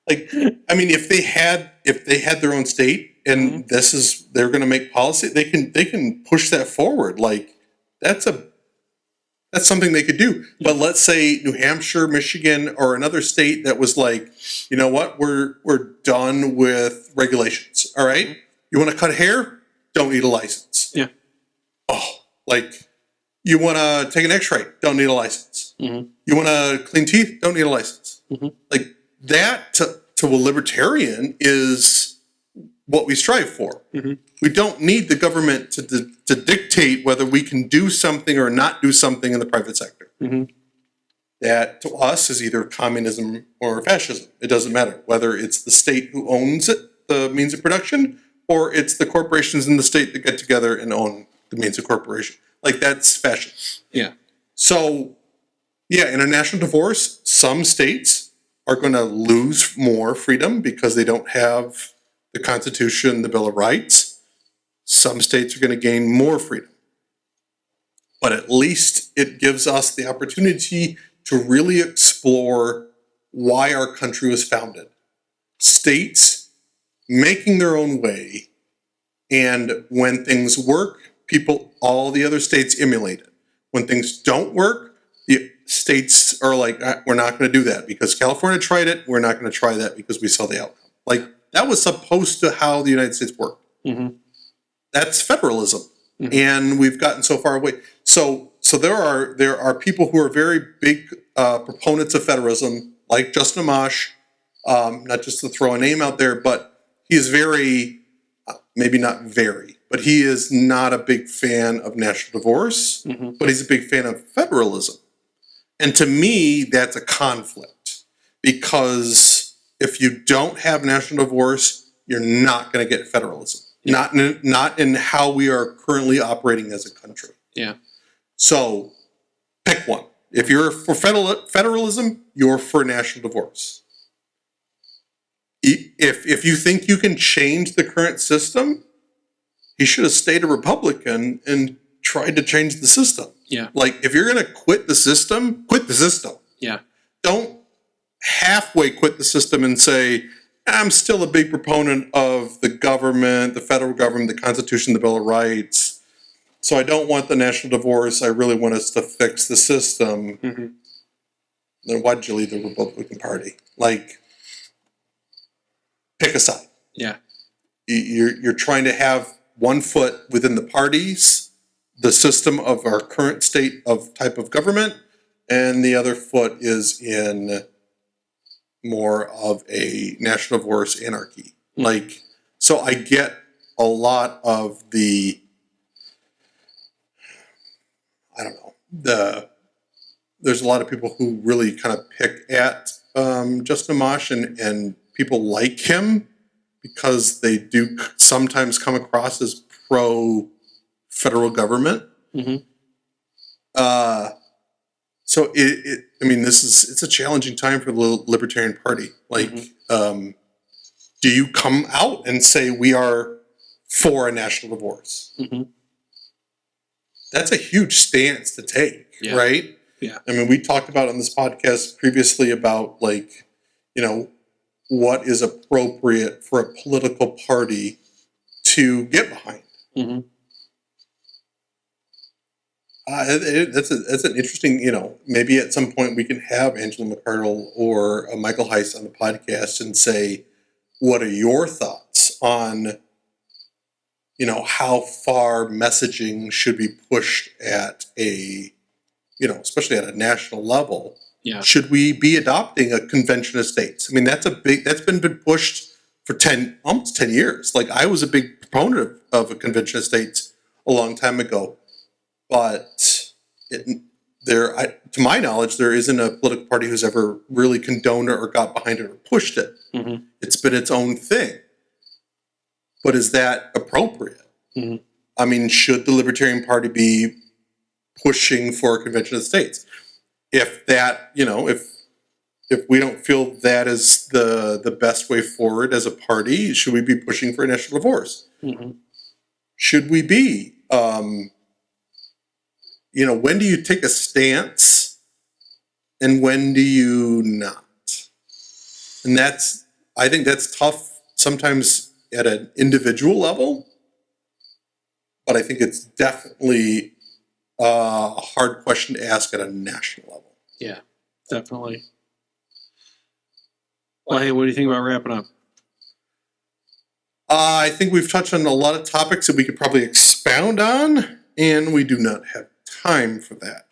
Like, I mean, if they had their own state and they're going to make policy, they can push that forward. Like, that's something they could do. But let's say New Hampshire, Michigan, or another state that was like, you know what, we're done with regulations. All right, you want to cut hair? Don't need a license. Yeah. Oh, like, you want to take an X-ray? Don't need a license. You want to clean teeth? Don't need a license. Like, that to a libertarian is what we strive for. We don't need the government to dictate whether we can do something or not do something in the private sector. That to us is either communism or fascism. It doesn't matter whether it's the state who owns it, the means of production, or it's the corporations in the state that get together and own the means of corporation. Like, that's fascism. Yeah. So, yeah, in a national divorce, some states are going to lose more freedom because they don't have the Constitution, the Bill of Rights. Some states are going to gain more freedom. But at least it gives us the opportunity to really explore why our country was founded. States making their own way, and when things work, all the other states emulate it. When things don't work, the states are like, we're not going to do that because California tried it. We're not going to try that because we saw the outcome. Like, that was supposed to how the United States worked. That's federalism, and we've gotten so far away. So there are people who are very big proponents of federalism, like Justin Amash. Not just to throw a name out there, but he is very, maybe not very, but he is not a big fan of national divorce, but he's a big fan of federalism. And to me, that's a conflict, because if you don't have national divorce, you're not going to get federalism. Not in how we are currently operating as a country. Yeah. So pick one. If you're for federalism, you're for national divorce. If you think you can change the current system, he should have stayed a Republican and tried to change the system. Yeah. Like, if you're going to quit the system, quit the system. Yeah. Don't halfway quit the system and say, I'm still a big proponent of the government, the federal government, the Constitution, the Bill of Rights. So I don't want the national divorce. I really want us to fix the system. Then why did you leave the Republican Party? Like, pick a side. Yeah. You're trying to have one foot within the parties, the system of our current state of type of government, and the other foot is in more of a national divorce anarchy. Like, so I get a lot of the, I don't know, there's a lot of people who really kind of pick at Justin Amash and people like him because they do sometimes come across as pro-federal government. So I mean, it's a challenging time for the Libertarian Party. Like, do you come out and say we are for a national divorce? That's a huge stance to take, right? Yeah. I mean, we talked about on this podcast previously about, like, you know, what is appropriate for a political party to get behind. That's an interesting, you know, maybe at some point we can have Angela McArdle or Michael Heiss on the podcast and say, what are your thoughts on, you know, how far messaging should be pushed at a, you know, especially at a national level? Yeah. Should we be adopting a convention of states? I mean, that's been pushed for almost 10 years. Like, I was a big proponent of a convention of states a long time ago. But to my knowledge, there isn't a political party who's ever really condoned it or got behind it or pushed it. It's been its own thing. But is that appropriate? I mean, should the Libertarian Party be pushing for a convention of states? If that, you know, if we don't feel that is the best way forward as a party, should we be pushing for a national divorce? Should we be when do you take a stance and when do you not? And I think that's tough sometimes at an individual level, but I think it's definitely a hard question to ask at a national level. Yeah, definitely. Well, hey, what do you think about wrapping up? I think we've touched on a lot of topics that we could probably expound on, and we do not have time for that.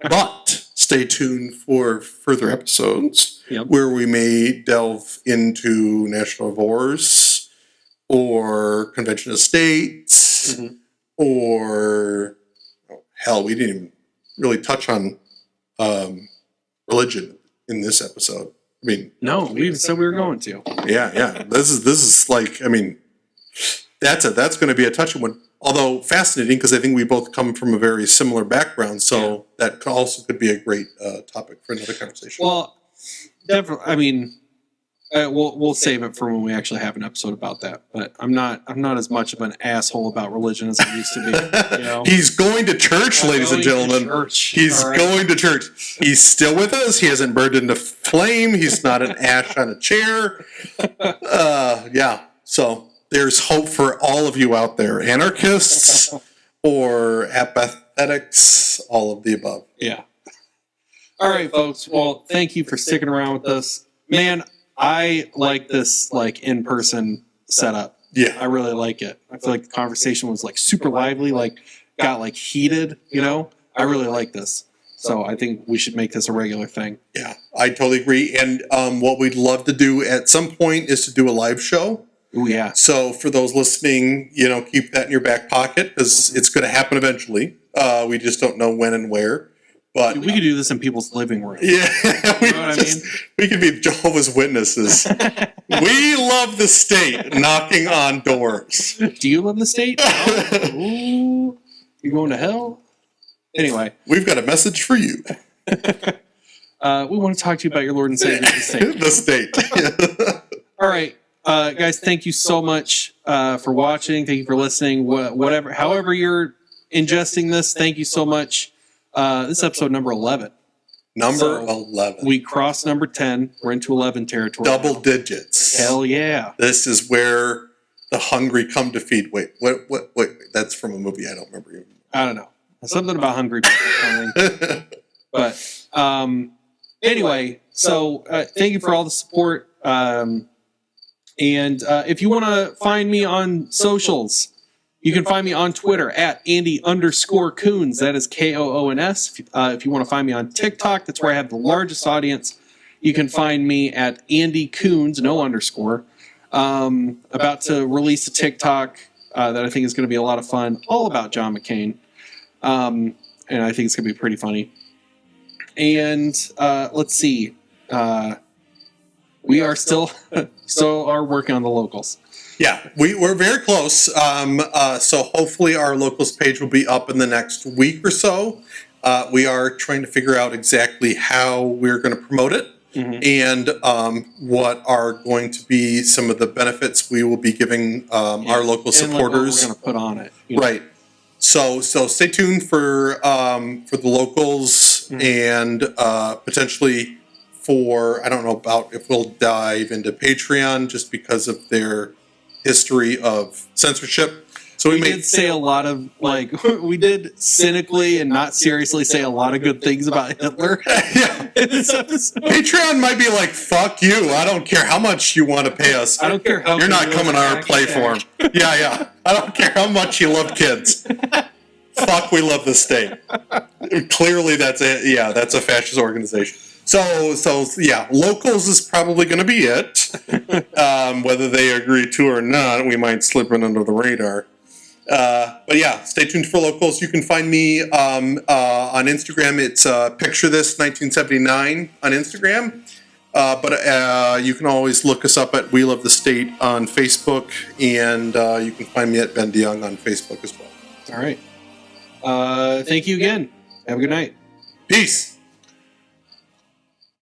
But stay tuned for further episodes where we may delve into national wars or convention of states or, hell, we didn't even really touch on religion in this episode. I mean, no, we said we were going to. Yeah. This is like, I mean, that's going to be a touchy one. Although fascinating, because I think we both come from a very similar background, so that also could be a great topic for another conversation. Well, definitely. I mean, we'll save it for when we actually have an episode about that. But I'm not as much of an asshole about religion as I used to be. He's going to church, ladies and gentlemen. He's going to church. He's still with us. He hasn't burned into flame. He's not an ash on a chair. So there's hope for all of you out there, anarchists or apathetics, all of the above. Yeah. All right, folks. Well, thank you for sticking around with us, man. I like this in-person setup. Yeah. I really like it. I feel like the conversation was super lively, got heated, I really like this. So I think we should make this a regular thing. Yeah, I totally agree. And what we'd love to do at some point is to do a live show. Oh, yeah. So for those listening, keep that in your back pocket because it's going to happen eventually. We just don't know when and where. But we could do this in people's living room. Yeah, we could be Jehovah's Witnesses. We love the state knocking on doors. Do you love the state? No. Ooh, you going to hell? Anyway, we've got a message for you. We want to talk to you about your Lord and Savior, the state. The state. All right, guys. Thank you so much for watching. Thank you for listening. However you're ingesting this, thank you so much. This is episode number 11. Number 11. We crossed number 10. We're into 11 territory. Double digits. Hell yeah. This is where the hungry come to feed. Wait. That's from a movie I don't remember even. I don't know. Something about hungry people. But anyway, so thank you for all the support. And if you want to find me on socials, you can find me on Twitter at Andy_Coons. That is KOONS. If you want to find me on TikTok, that's where I have the largest audience. You can find me at Andy Coons, no underscore. About to release a TikTok that I think is going to be a lot of fun, all about John McCain. And I think it's going to be pretty funny. And let's see. We are still working on the locals. Yeah, we're very close. So hopefully our locals page will be up in the next week or so. We are trying to figure out exactly how we're going to promote it and what are going to be some of the benefits we will be giving our local supporters. And what we're going to put on it. Right. So stay tuned for the locals and potentially for, I don't know about if we'll dive into Patreon just because of their history of censorship. So we did say a lot of, we did cynically and not seriously say a lot of good things about Hitler. Yeah. In this episode. Patreon might be like, fuck you. I don't care how much you want to pay us. I don't care how you're not coming to our platform. Yeah. I don't care how much you love kids. Fuck, we love the state. Clearly that's a fascist organization. So yeah, locals is probably going to be it. Whether they agree to or not, we might slip in under the radar. But yeah, stay tuned for locals. You can find me on Instagram. It's Picture This 1979 on Instagram. But you can always look us up at We Love the State on Facebook, and you can find me at Ben DeJong on Facebook as well. All right. Thank you again. Have a good night. Peace.